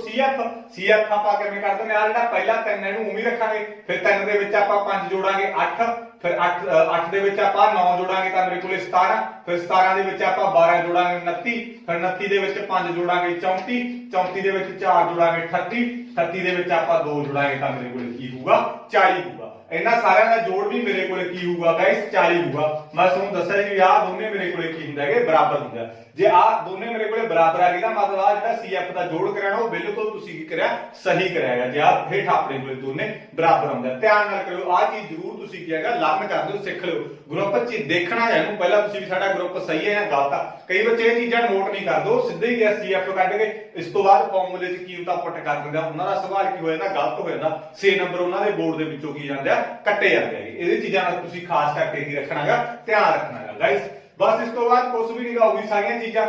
ਸੀਐਫ ਆਪਾਂ ਕਿਵੇਂ ਕਰ ਦਿੰਦੇ ਆ ਜਿਹੜਾ ਪਹਿਲਾ 3 ਇਹਨੂੰ ਉਵੇਂ ਰੱਖਾਂਗੇ ਫਿਰ 3 ਦੇ ਵਿੱਚ ਆਪਾਂ 5 ਜੋੜਾਂਗੇ 8 ਫਿਰ 8 ਦੇ ਵਿੱਚ ਆਪਾਂ 9 ਜੋੜਾਂਗੇ ਤਾਂ ਮੇਰੇ ਕੋਲੇ 17 ਫਿਰ 17 ਦੇ ਵਿੱਚ ਆਪਾਂ 12 ਜੋੜਾਂਗੇ 29 ਫਿਰ 29 ਦੇ ਵਿੱਚ 5 ਜੋੜਾਂਗੇ 34 ਦੇ ਵਿੱਚ 4 ਜੋੜਾਂਗੇ 38 ਦੇ ਵਿੱਚ ਆਪਾਂ 2 ਜੋੜਾਂਗੇ ਤਾਂ ਮੇਰੇ ਕੋਲੇ ਕੀ ਹੋਊਗਾ 40 ਹੋਊਗਾ ਇਹਨਾਂ ਸਾਰਿਆਂ ਦਾ ਜੋੜ ਵੀ ਮੇਰੇ ਕੋਲੇ ਕੀ ਹੋਊਗਾ ਗਾਇਸ 40 ਹੋਊਗਾ ਮੈਂ ਤੁਹਾਨੂੰ ਦੱਸਿਆ ਜੀ ਆ ਦੋਨੇ ਮੇਰੇ ਕੋਲੇ ਕੀ ਹੁੰਦਾ ਹੈ ਬਰਾਬਰ ਹੁੰਦਾ ਜੇ ਆ ਦੋਨੇ ਮੇਰੇ ਕੋਲੇ ਬਰਾਬਰ ਆ ਗਏ ਤਾਂ ਮਤਲਬ ਆ ਜਿਹੜਾ ਸੀਐਫ ਦਾ ਜੋੜ ਕਰਾਣਾ ਉਹ ਬਿਲਕੁਲ ਤੁਸੀਂ ਕੀ ਕਰਿਆ ਸਹੀ ਕਰਾਇਆ ਜੇ ਆ ਹੇਠ ਆਪਣੇ ਕੋਲੇ ਦੋਨੇ ਬਰਾਬਰ ਹੁੰਦਾ ਧਿਆਨ ਨਾਲ ਕਰਿਓ ਆ ਚੀਜ਼ ਜ਼ਰੂਰ ਤੁਸੀਂ ਕੀ ਹੈਗਾ ਲਰਨ ਕਰ ਦਿਓ ਸਿੱਖ ਲਿਓ ਗਰੁੱਪ 'ਚ ਦੇਖਣਾ ਹੈ ਇਹਨੂੰ ਪਹਿਲਾਂ ਤੁਸੀਂ ਵੀ ਸਾਡਾ ਗਰੁੱਪ ਸਹੀ ਹੈ ਜਾਂ ਗਲਤ ਆ ਕਈ ਬੱਚੇ ਇਹ ਚੀਜ਼ਾਂ ਨੋਟ ਨਹੀਂ ਕਰਦੇ ਸਿੱਧੇ ਹੀ ਸੀਐਫ ਕੱਢ ਕੇ ਇਸ ਤੋਂ ਬਾਅਦ ਫਾਰਮੂਲੇ 'ਚ ਕੀਮਤਾਂ ਪੁੱਟ ਕਰ ਦਿੰਦੇ ਆ ਉਹਨਾਂ ਦਾ ਸਵਾਲ ਕੀ ਹੋ ਜਾਂਦਾ ਗਲਤ ਹੋ ਜਾਂਦਾ 6 ਨੰਬਰ ਉਹਨਾਂ ਦੇ ਬੋਰਡ ਦੇ ਵਿੱਚੋਂ ਕੀ ਜਾਂਦੇ ਆ ਕੱਟੇ ਜਾਂਦੇ ਆ ਇਹਦੇ ਚੀਜ਼ਾਂ ਨਾਲ ਤੁਸੀਂ ਖਾਸ ਕਰਕੇ ਕੀ ਰੱਖਣਾਗਾ ਧਿਆਨ ਰੱਖਣਾਗਾ ਗਾਇਸ ਬਸ ਇਸ ਤੋਂ ਬਾਅਦ ਕੁਝ ਵੀ ਨਹੀਂ ਹੋਊਗੀ ਸਾਰੀਆਂ ਚੀਜ਼ਾਂ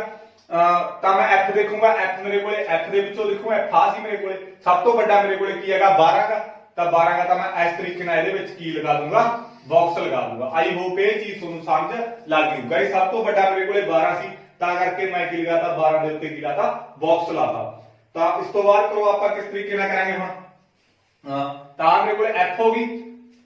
ਤਾਂ ਮੈਂ ਐਫ ਦੇਖੂੰਗਾ ਐਫ ਮੇਰੇ ਕੋਲੇ ਐਫ ਦੇ ਵਿੱਚੋਂ ਲਿਖੂੰ ਐਫ ਆ ਸੀ ਮੇਰੇ ਕੋਲੇ ਸਭ ਤੋਂ ਵੱਡਾ ਮੇਰੇ ਕੋਲੇ ਕੀ ਹੈਗਾ 12 ਦਾ ਤਾਂ 12 ਦਾ ਤਾਂ ਮੈਂ ਇਸ ਤਰੀਕੇ ਨਾਲ ਇਹਦੇ ਵਿੱਚ ਕੀ ਲਗਾ ਦੂੰਗਾ ਬਾਕਸ ਲਗਾ ਦੂੰਗਾ ਆਈ ਹੋਪ ਇਹ ਚੀਜ਼ ਤੁਹਾਨੂੰ ਸਮਝ ਲੱਗ ਗਈ ਗਾਇਸ ਸਭ ਤੋਂ ਵੱਡਾ ਮੇਰੇ ਕੋਲੇ 12 ਸੀ ਤਾਂ ਕਰਕੇ ਮੈਂ ਕੀ ਲਗਾਤਾ 12 ਦੇ ਉੱਤੇ ਕੀ ਲਾਤਾ ਬਾਕਸ ਲਾਤਾ ਤਾਂ ਇਸ ਤੋਂ ਬਾਅਦ ਕਰੋ ਆਪਾਂ ਕਿਸ ਤਰੀਕੇ ਨਾਲ ਕਰਾਂਗੇ ਹੁਣ ਤਾਂ ਮੇਰੇ ਕੋਲੇ ਐਫ ਹੋ ਗਈ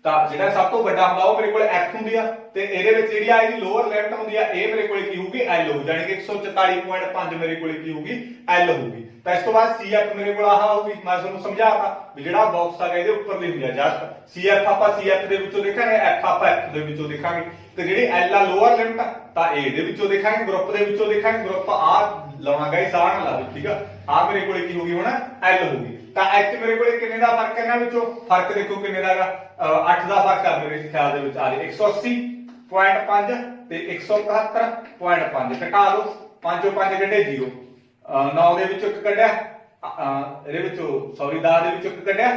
ਤਾਂ ਜਿਹੜਾ ਸਭ ਤੋਂ ਵੱਡਾ ਹੁੰਦਾ ਉਹ ਮੇਰੇ ਕੋਲੇ ਐਫ ਹੁੰਦੀ ਆ ਤੇ ਇਹਦੇ ਵਿੱਚ ਜਿਹੜੀ ਆ ਇਹਦੀ ਲੋਅਰ ਲਿਮਟ ਹੁੰਦੀ ਆ ਇਹ ਮੇਰੇ ਕੋਲੇ ਕੀ ਹੋਊਗੀ ਐਲ ਹੋਊ ਜਾਨੀ ਕਿ 144.5 ਮੇਰੇ ਕੋਲੇ ਕੀ ਹੋਊਗੀ ਐਲ ਹੋਊਗੀ ਤਾਂ ਇਸ ਤੋਂ ਬਾਅਦ ਸੀਐਫ ਮੇਰੇ ਕੋਲ ਆਹ ਹੋਊਗੀ ਮੈਂ ਤੁਹਾਨੂੰ ਸਮਝਾਤਾ ਵੀ ਜਿਹੜਾ ਬਾਕਸ ਆ ਇਹਦੇ ਉੱਪਰ ਦੀ ਹੁੰਦੀ ਆ ਜਸਟ ਸੀਐਫ ਆਪਾਂ ਸੀਐਫ ਦੇ ਵਿੱਚੋਂ ਦੇਖਾਂਗੇ ਐਫ ਆਪਾਂ ਐਫ ਦੇ ਵਿੱਚੋਂ ਦੇਖਾਂਗੇ ਤੇ ਜਿਹੜੀ ਐਲ ਆ ਲੋਅਰ ਲਿਮਟ ਤਾਂ ਇਹ ਦੇ ਵਿੱਚੋਂ ਦੇਖਾਂਗੇ ਗਰੁੱਪ ਦੇ ਵਿੱਚੋਂ ਦੇਖਾਂਗੇ ਗਰੁੱਪ ਆ ਲਾਉਣਾ ਗਾਇਸ ਆ ਨਾ ਲਾ ਦਿਓ ਠੀਕ ਆ ਆ ਮੇਰੇ ਕੋਲੇ ਕੀ ਹੋਊਗੀ ਹੁਣ ਐਲ ਹੋਊਗੀ ਤਾਂ ਐਚ ਮੇਰੇ ਕੋਲੇ ਕਿੰਨੇ ਦਾ ਫਰਕ ਇਹਨਾਂ ਵਿੱਚੋਂ ਫਰਕ ਦੇਖੋ ਕਿੰਨੇ ਦਾ ਹੈਗਾ 8 ਦਾ ਫਰਕ ਆ ਮੇਰੇ ਖਿਆਲ ਦੇ ਵਿੱਚ ਆ ਰਿਹਾ 180.5 ਤੇ 171.5 ਘਟਾ ਲਓ 5 ਕੱਢੇ 0 9 ਦੇ ਵਿੱਚੋਂ ਇੱਕ ਕੱਢਿਆ ਇਹਦੇ ਵਿੱਚੋਂ ਸੌਰੀ 10 ਦੇ ਵਿੱਚੋਂ ਇੱਕ ਕੱਢਿਆ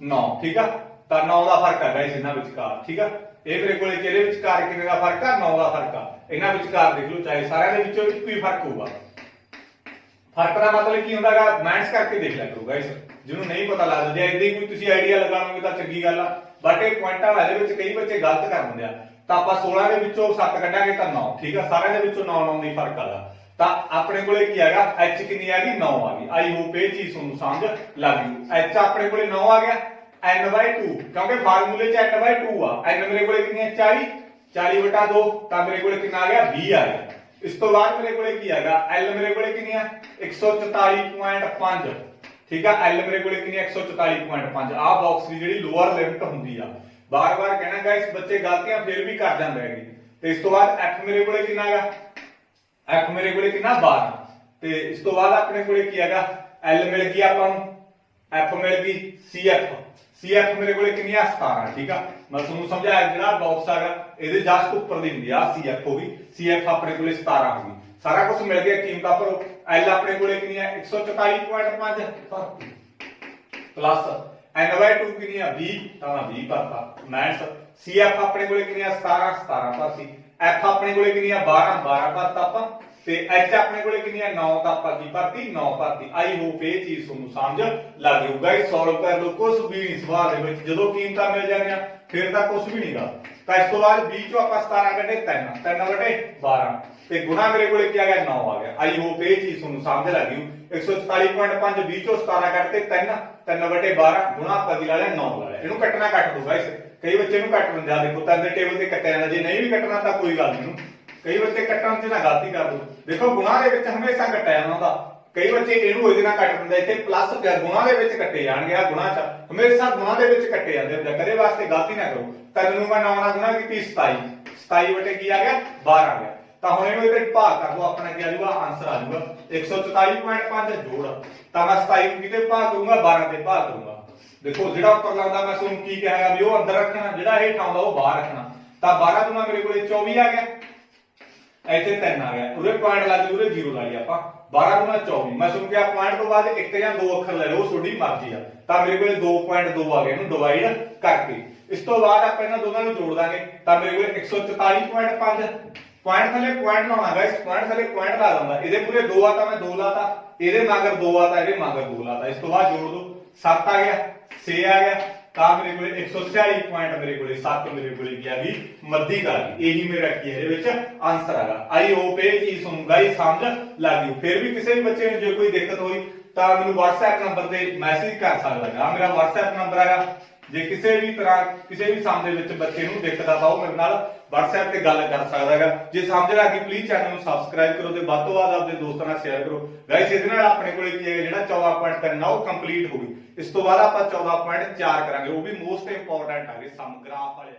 9 ਠੀਕ ਆ ਤਾਂ 9 ਦਾ ਫਰਕ ਆ ਗਾਇਸ ਇਹਨਾਂ ਵਿਚਕਾਰ ਠੀਕ ਆ ਇਹ ਮੇਰੇ ਕੋਲੇ ਇਹਦੇ ਵਿਚਕਾਰ ਕਿੰਨੇ ਦਾ ਫਰਕ ਆ 9 ਦਾ ਫਰਕ ਆ ਇਹਨਾਂ ਵਿਚਕਾਰ ਦੇਖ ਲਓ ਚਾਹੇ ਸਾਰਿਆਂ ਦੇ ਵਿੱਚੋਂ ਇੱਕੋ ਹੀ ਫਰਕ ਹੋਊਗਾ ਫਰਕ ਦਾ ਮਤਲਬ ਕੀ ਹੁੰਦਾਗਾ ਮਾਈਨਸ ਕਰਕੇ ਦੇਖ ਲਿਆ ਕਰੋ ਗਾਇਸ ਜਿਹਨੂੰ ਨਹੀਂ ਪਤਾ ਲੱਗਦਾ ਜੇ ਇਦਾਂ ਹੀ ਕੋਈ ਤੁਸੀਂ ਆਈਡੀਆ ਲਗਾਉਣਗੇ ਤਾਂ ਚੰਗੀ ਗੱਲ ਆ ਬਟ ਇਹ ਪੁਆਇੰਟਾਂ ਵਾਲੇ ਵਿੱਚ ਕਈ ਬੱਚੇ ਗਲਤ ਕਰ ਦਿੰਦੇ ਆ ਤਾਂ ਆਪਾਂ 16 ਦੇ ਵਿੱਚੋਂ 7 ਕੱਢਾਂਗੇ ਤਾਂ 9 ਠੀਕ ਆ ਸਾਰਿਆਂ ਦੇ ਵਿੱਚੋਂ 9 ਦੀ ਫਰਕ ਆਗਾ ਤਾਂ ਆਪਣੇ ਕੋਲੇ ਕੀ ਹੈਗਾ h ਕਿੰਨੀ ਆ ਗਈ 9 ਆ ਗਈ ਆਈ ਹੋਪ ਇਹ ਚੀਜ਼ ਤੁਹਾਨੂੰ ਸਮਝ ਲੱਗ ਗਈ h ਆਪਣੇ ਕੋਲੇ 9 ਆ ਗਿਆ n/2 ਕਿਉਂਕਿ ਫਾਰਮੂਲੇ 'ਚ n/2 ਆ n ਮੇਰੇ ਕੋਲੇ ਕਿੰਨੀ ਹੈ 40/2 ਤਾਂ ਮੇਰੇ ਕੋਲੇ ਕਿੰਨਾ ਆ ਗਿਆ 20 ਆ ਗਿਆ ਇਸ ਤੋਂ ਬਾਅਦ ਮੇਰੇ ਕੋਲੇ ਕੀ ਹੈਗਾ l ਮੇਰੇ ਕੋਲੇ ਕਿੰਨੀ ਆ 144.5 ਠੀਕ ਆ l ਮੇਰੇ ਕੋਲੇ ਕਿੰਨੀ 144.5 ਆ ਬਾਕਸ ਦੀ ਜਿਹੜੀ ਲੋਅਰ ਲਿਮਟ ਹੁੰਦੀ ਆ ਬਾਰ-ਬਾਰ ਕਹਿਣਾ ਗਾਇਸ ਬੱਚੇ ਗਲਤੀਆਂ ਫਿਰ ਵੀ ਕਰ ਜਾਂਦੇ ਹੈਗੇ ਤੇ ਇਸ ਤੋਂ ਬਾਅਦ f ਮੇਰੇ ਕੋਲੇ ਕਿੰਨਾ ਹੈਗਾ f ਮੇਰੇ ਕੋਲੇ ਕਿੰਨਾ 12 ਤੇ ਇਸ ਤੋਂ ਬਾਅਦ ਆਪਣੇ ਕੋਲੇ ਕੀ ਹੈਗਾ l ਮਿਲ ਗਈ ਆਪਾਂ ਨੂੰ f ਮਿਲ ਗਈ cf ਮੇਰੇ ਕੋਲੇ ਕਿੰਨੀ ਆ 17 ਠੀਕ ਆ ਮੈਂ ਤੁਹਾਨੂੰ ਸਮਝਾਇਆ ਜਿਹੜਾ ਬਾਕਸ ਹੈਗਾ ਇਹਦੇ ਜਸਟ ਉੱਪਰ ਦੀ ਹੁੰਦੀ ਆ cf ਹੋ ਗਈ cf ਆਪਣੇ ਕੋਲੇ 17 ਹੋ ਗਈ ਸਾਰਾ ਕੁਝ ਮਿਲ ਗਿਆ ਕੀਮਤਾਂ ਪਰ l ਆਪਣੇ ਕੋਲੇ ਕਿੰਨੀ ਆ 144.5 ਪਲੱਸ n/2 ਕਿੰਨੀ ਆ 20 ਤਾਂ 20 ਭਰਤਾ ਮਾਈਨਸ cf ਆਪਣੇ ਕੋਲੇ ਕਿੰਨੀ ਆ 17 ਭਰਤੀ f ਆਪਣੇ ਕੋਲੇ ਕਿੰਨੀ ਆ 12 ਭਰਤਾ ਆਪਾਂ ਤੇ h ਆਪਣੇ ਕੋਲੇ ਕਿੰਨੀ ਆ 9 ਤਾਂ ਆਪਾਂ ਕੀ ਭਰਤੀ 9 ਭਰਤੀ ਆਈ ਹੋਪ ਇਹ ਚੀਜ਼ ਤੁਹਾਨੂੰ ਸਮਝ ਲੱਗ ਜਾਊ ਗਾਇਸ ਸੋਲਵ ਕਰ ਲਓ ਕੁਝ ਵੀ ਨਹੀਂ ਸਵਾਲ ਦੇ ਵਿੱਚ ਜਦੋਂ ਕੀਮਤਾਂ ਮਿਲ ਜਾਂਦੀਆਂ ਫਿਰ ਤਾਂ ਕੁਝ ਵੀ ਨਹੀਂਗਾ ਤਾਂ ਇਸ ਤੋਂ ਬਾਅਦ 20 ਚੋਂ ਆਪਾਂ 17 ਕੱਢੇ 3/12 ਤੇ ਗੁਣਾ ਮੇਰੇ ਕੋਲੇ ਕੀ ਆ ਗਿਆ 9 ਆ ਗਿਆ ਆਈ ਹੋਪ ਇਹ ਚੀਜ਼ ਤੁਹਾਨੂੰ ਸਮਝ ਲੱਗ ਗਈ 144.5 20 ਚੋਂ 17 ਕੱਢ ਤੇ 3/12 ਗੁਣਾ ਆਪਾਂ ਕੀ ਲਾ ਲਿਆ 9 ਲਾ ਲਿਆ ਇਹਨੂੰ ਕੱਟਣਾ ਕੱਟ ਦੋ ਗਾਇਸ ਕਈ ਬੱਚੇ ਇਹਨੂੰ ਕੱਟ ਦਿੰਦੇ ਆ ਦੇਖੋ 3 ਦੇ ਟੇਬਲ ਤੇ ਕੱਟਿਆ ਜਾਂਦਾ ਜੇ ਨਹੀਂ ਵੀ ਕੱਟਣਾ ਤਾਂ ਕੋਈ ਗੱਲ ਨਹੀਂ ਕਈ ਬੱਚੇ ਕੱਟਣ 'ਚ ਨਾ ਗਲਤੀ ਕਰ ਦੋ ਦੇਖੋ ਗੁਣਾ ਦੇ ਵਿੱਚ ਹਮੇਸ਼ਾ ਕੱਟਿਆ ਜਾਂਦਾ ਕਈ ਬੱਚੇ ਇਹਨੂੰ ਇਹਦੇ ਨਾਲ ਕੱਟ ਦਿੰਦੇ, ਇੱਥੇ ਪਲੱਸ ਗੁਣਾ ਦੇ ਵਿੱਚ ਕੱਟੇ ਜਾਣਗੇ, ਆ ਗੁਣਾ ਚ ਹਮੇਸ਼ਾ ਗੁਣਾ ਦੇ ਵਿੱਚ ਕੱਟੇ ਜਾਂਦੇ ਹੁੰਦੇ, ਕਦੇ ਵਾਸਤੇ ਗਲਤੀ ਨਾ ਕਰੋ। 3 ਨੂੰ ਮੈਂ 9 ਨਾਲ ਗੁਣਾ ਕੀਤੀ 27, 27 ਵਟੇ ਕੀ ਆ ਗਿਆ 12 ਆ ਗਿਆ। ਤਾਂ ਹੁਣ ਇਹਨੂੰ ਇਹਦੇ ਭਾਗ ਕਰ ਲਓ, ਆਪਣਾ ਕੀ ਆ ਜਾਊਗਾ ਆਨਸਰ ਆ ਜਾਊਗਾ 144.5 ਜੋੜ, ਤਾਂ ਮੈਂ 27 ਨੂੰ ਕਿਤੇ ਭਾਗ ਕਰੂੰਗਾ 12 ਤੇ ਭਾਗ ਕਰੂੰਗਾ। ਦੇਖੋ ਜਿਹੜਾ ਉੱਪਰ ਲਾਉਂਦਾ ਮੈਂ ਤੁਹਾਨੂੰ ਕੀ ਕਹਾਂਗਾ ਵੀ ਉਹ ਅੰਦਰ ਰੱਖਣਾ, ਜਿਹੜਾ ਇਹ ਠਾਉਂਦਾ ਉਹ ਬਾਹਰ ਰੱਖਣਾ। ਤਾਂ 12 ਤੋਂ ਮੇਰੇ ਕੋਲੇ 24 ਆ ਗਿਆ, ਇੱਥੇ 3 ਆ ਗਿਆ, ਉਰੇ ਪੁਆਇੰਟ ਲਾ ਕੇ ਉਰੇ 0 ਲਾ ਲਿਆ ਆਪਾਂ। 12 ਗੁਣਾ 24, ਮੈਂ ਤੁਹਾਨੂੰ ਕਿਹਾ ਪੁਆਇੰਟ ਤੋਂ ਬਾਅਦ ਇੱਕ ਜਾਂ ਦੋ ਅੱਖਰ ਲੈ ਲਓ, ਤੁਹਾਡੀ ਮਰਜ਼ੀ ਆ। ਤਾਂ ਮੇਰੇ ਕੋਲੇ 2.2 ਆ ਗਏ, ਇਹਨੂੰ ਡਿਵਾਈਡ ਕਰਕੇ। ਇਸ ਤੋਂ ਬਾਅਦ ਆਪਾਂ ਇਹਨਾਂ ਦੋਨਾਂ ਨੂੰ ਜੋੜ ਦਾਂਗੇ, ਤਾਂ ਮੇਰੇ ਕੋਲੇ 144.5 ਪੁਆਇੰਟ ਥੱਲੇ ਪੁਆਇੰਟ ਲਾਉਣਾ ਗਾਇਸ, ਪੁਆਇੰਟ ਥੱਲੇ ਪੁਆਇੰਟ ਲਾ ਦਿੰਦਾ। ਇਹਦੇ ਪੂਰੇ 2 ਆ ਤਾਂ ਮੈਂ 2 ਲਾਤਾ, ਇਹਦੇ ਮਗਰ 2 ਆ ਤਾਂ ਇਹਦੇ ਮਗਰ 2 ਲਾਤਾ। ਇਸ ਤੋਂ ਬਾਅਦ ਜੋੜ ਦੋ, 7 ਆ ਗਿਆ, 6 ਆ ਗਿਆ, ਤਾਂ ਮੇਰੇ ਕੋਲੇ 146 ਪੁਆਇੰਟ ਮੇਰੇ ਕੋਲੇ 7 ਮੇਰੇ ਕੋਲੇ ਕੀ ਆ ਗਈ ਮੱਧਿਕ ਆ ਗਈ। ਇਹੀ ਮੇਰਾ ਕੀ ਇਹਦੇ ਵਿੱਚ ਆਨਸਰ ਆਗਾ। ਆਈ ਹੋਪ ਇਹ ਚੀਜ਼ ਤੁਹਾਨੂੰ ਗਾਇਸ ਸਮਝ ਲੱਗ ਗਈ। ਫਿਰ ਵੀ ਕਿਸੇ ਵੀ ਬੱਚੇ ਨੂੰ ਜੇ ਕੋਈ ਦਿੱਕਤ ਹੋਈ ਤਾਂ ਮੈਨੂੰ WhatsApp ਨੰਬਰ ਤੇ ਮੈਸੇਜ ਕਰ ਸਕਦਾ ਹੈ, ਮੇਰਾ WhatsApp ਨੰਬਰ ਹੈਗਾ। ਜੇ ਕਿਸੇ ਵੀ ਤਰ੍ਹਾਂ ਕਿਸੇ ਵੀ ਸਮ ਦੇ ਵਿੱਚ ਬੱਚੇ ਨੂੰ ਦਿੱਕਤ ਆ ਤਾਂ ਉਹ ਮੇਰੇ ਨਾਲ WhatsApp ਤੇ ਗੱਲ ਕਰ ਸਕਦਾ ਹੈਗਾ। ਜੇ ਸਮਝ ਲੱਗ ਗਈ ਪਲੀਜ਼ ਚੈਨਲ ਨੂੰ ਸਬਸਕ੍ਰਾਈਬ ਕਰੋ ਤੇ ਵੱਧ ਤੋਂ ਵੱਧ ਆਪਣੇ ਦੋਸਤਾਂ ਨਾਲ ਸ਼ੇਅਰ ਕਰੋ। ਗਾਇਸ ਇਹਦੇ ਨਾਲ ਆਪਣੇ ਕੋਲੇ ਕੀ ਹੈ ਜਿਹੜਾ 14.3 ਆ ਉਹ ਕੰਪਲੀਟ ਹੋ ਗਈ। ਇਸ ਤੋਂ ਬਾਅਦ ਆਪਾਂ 14.4 ਕਰਾਂਗੇ, ਉਹ ਵੀ ਮੋਸਟ ਇੰਪੋਰਟੈਂਟ ਆ ਗਏ ਸਮ ਗ੍ਰਾਫ ਵਾਲੇ।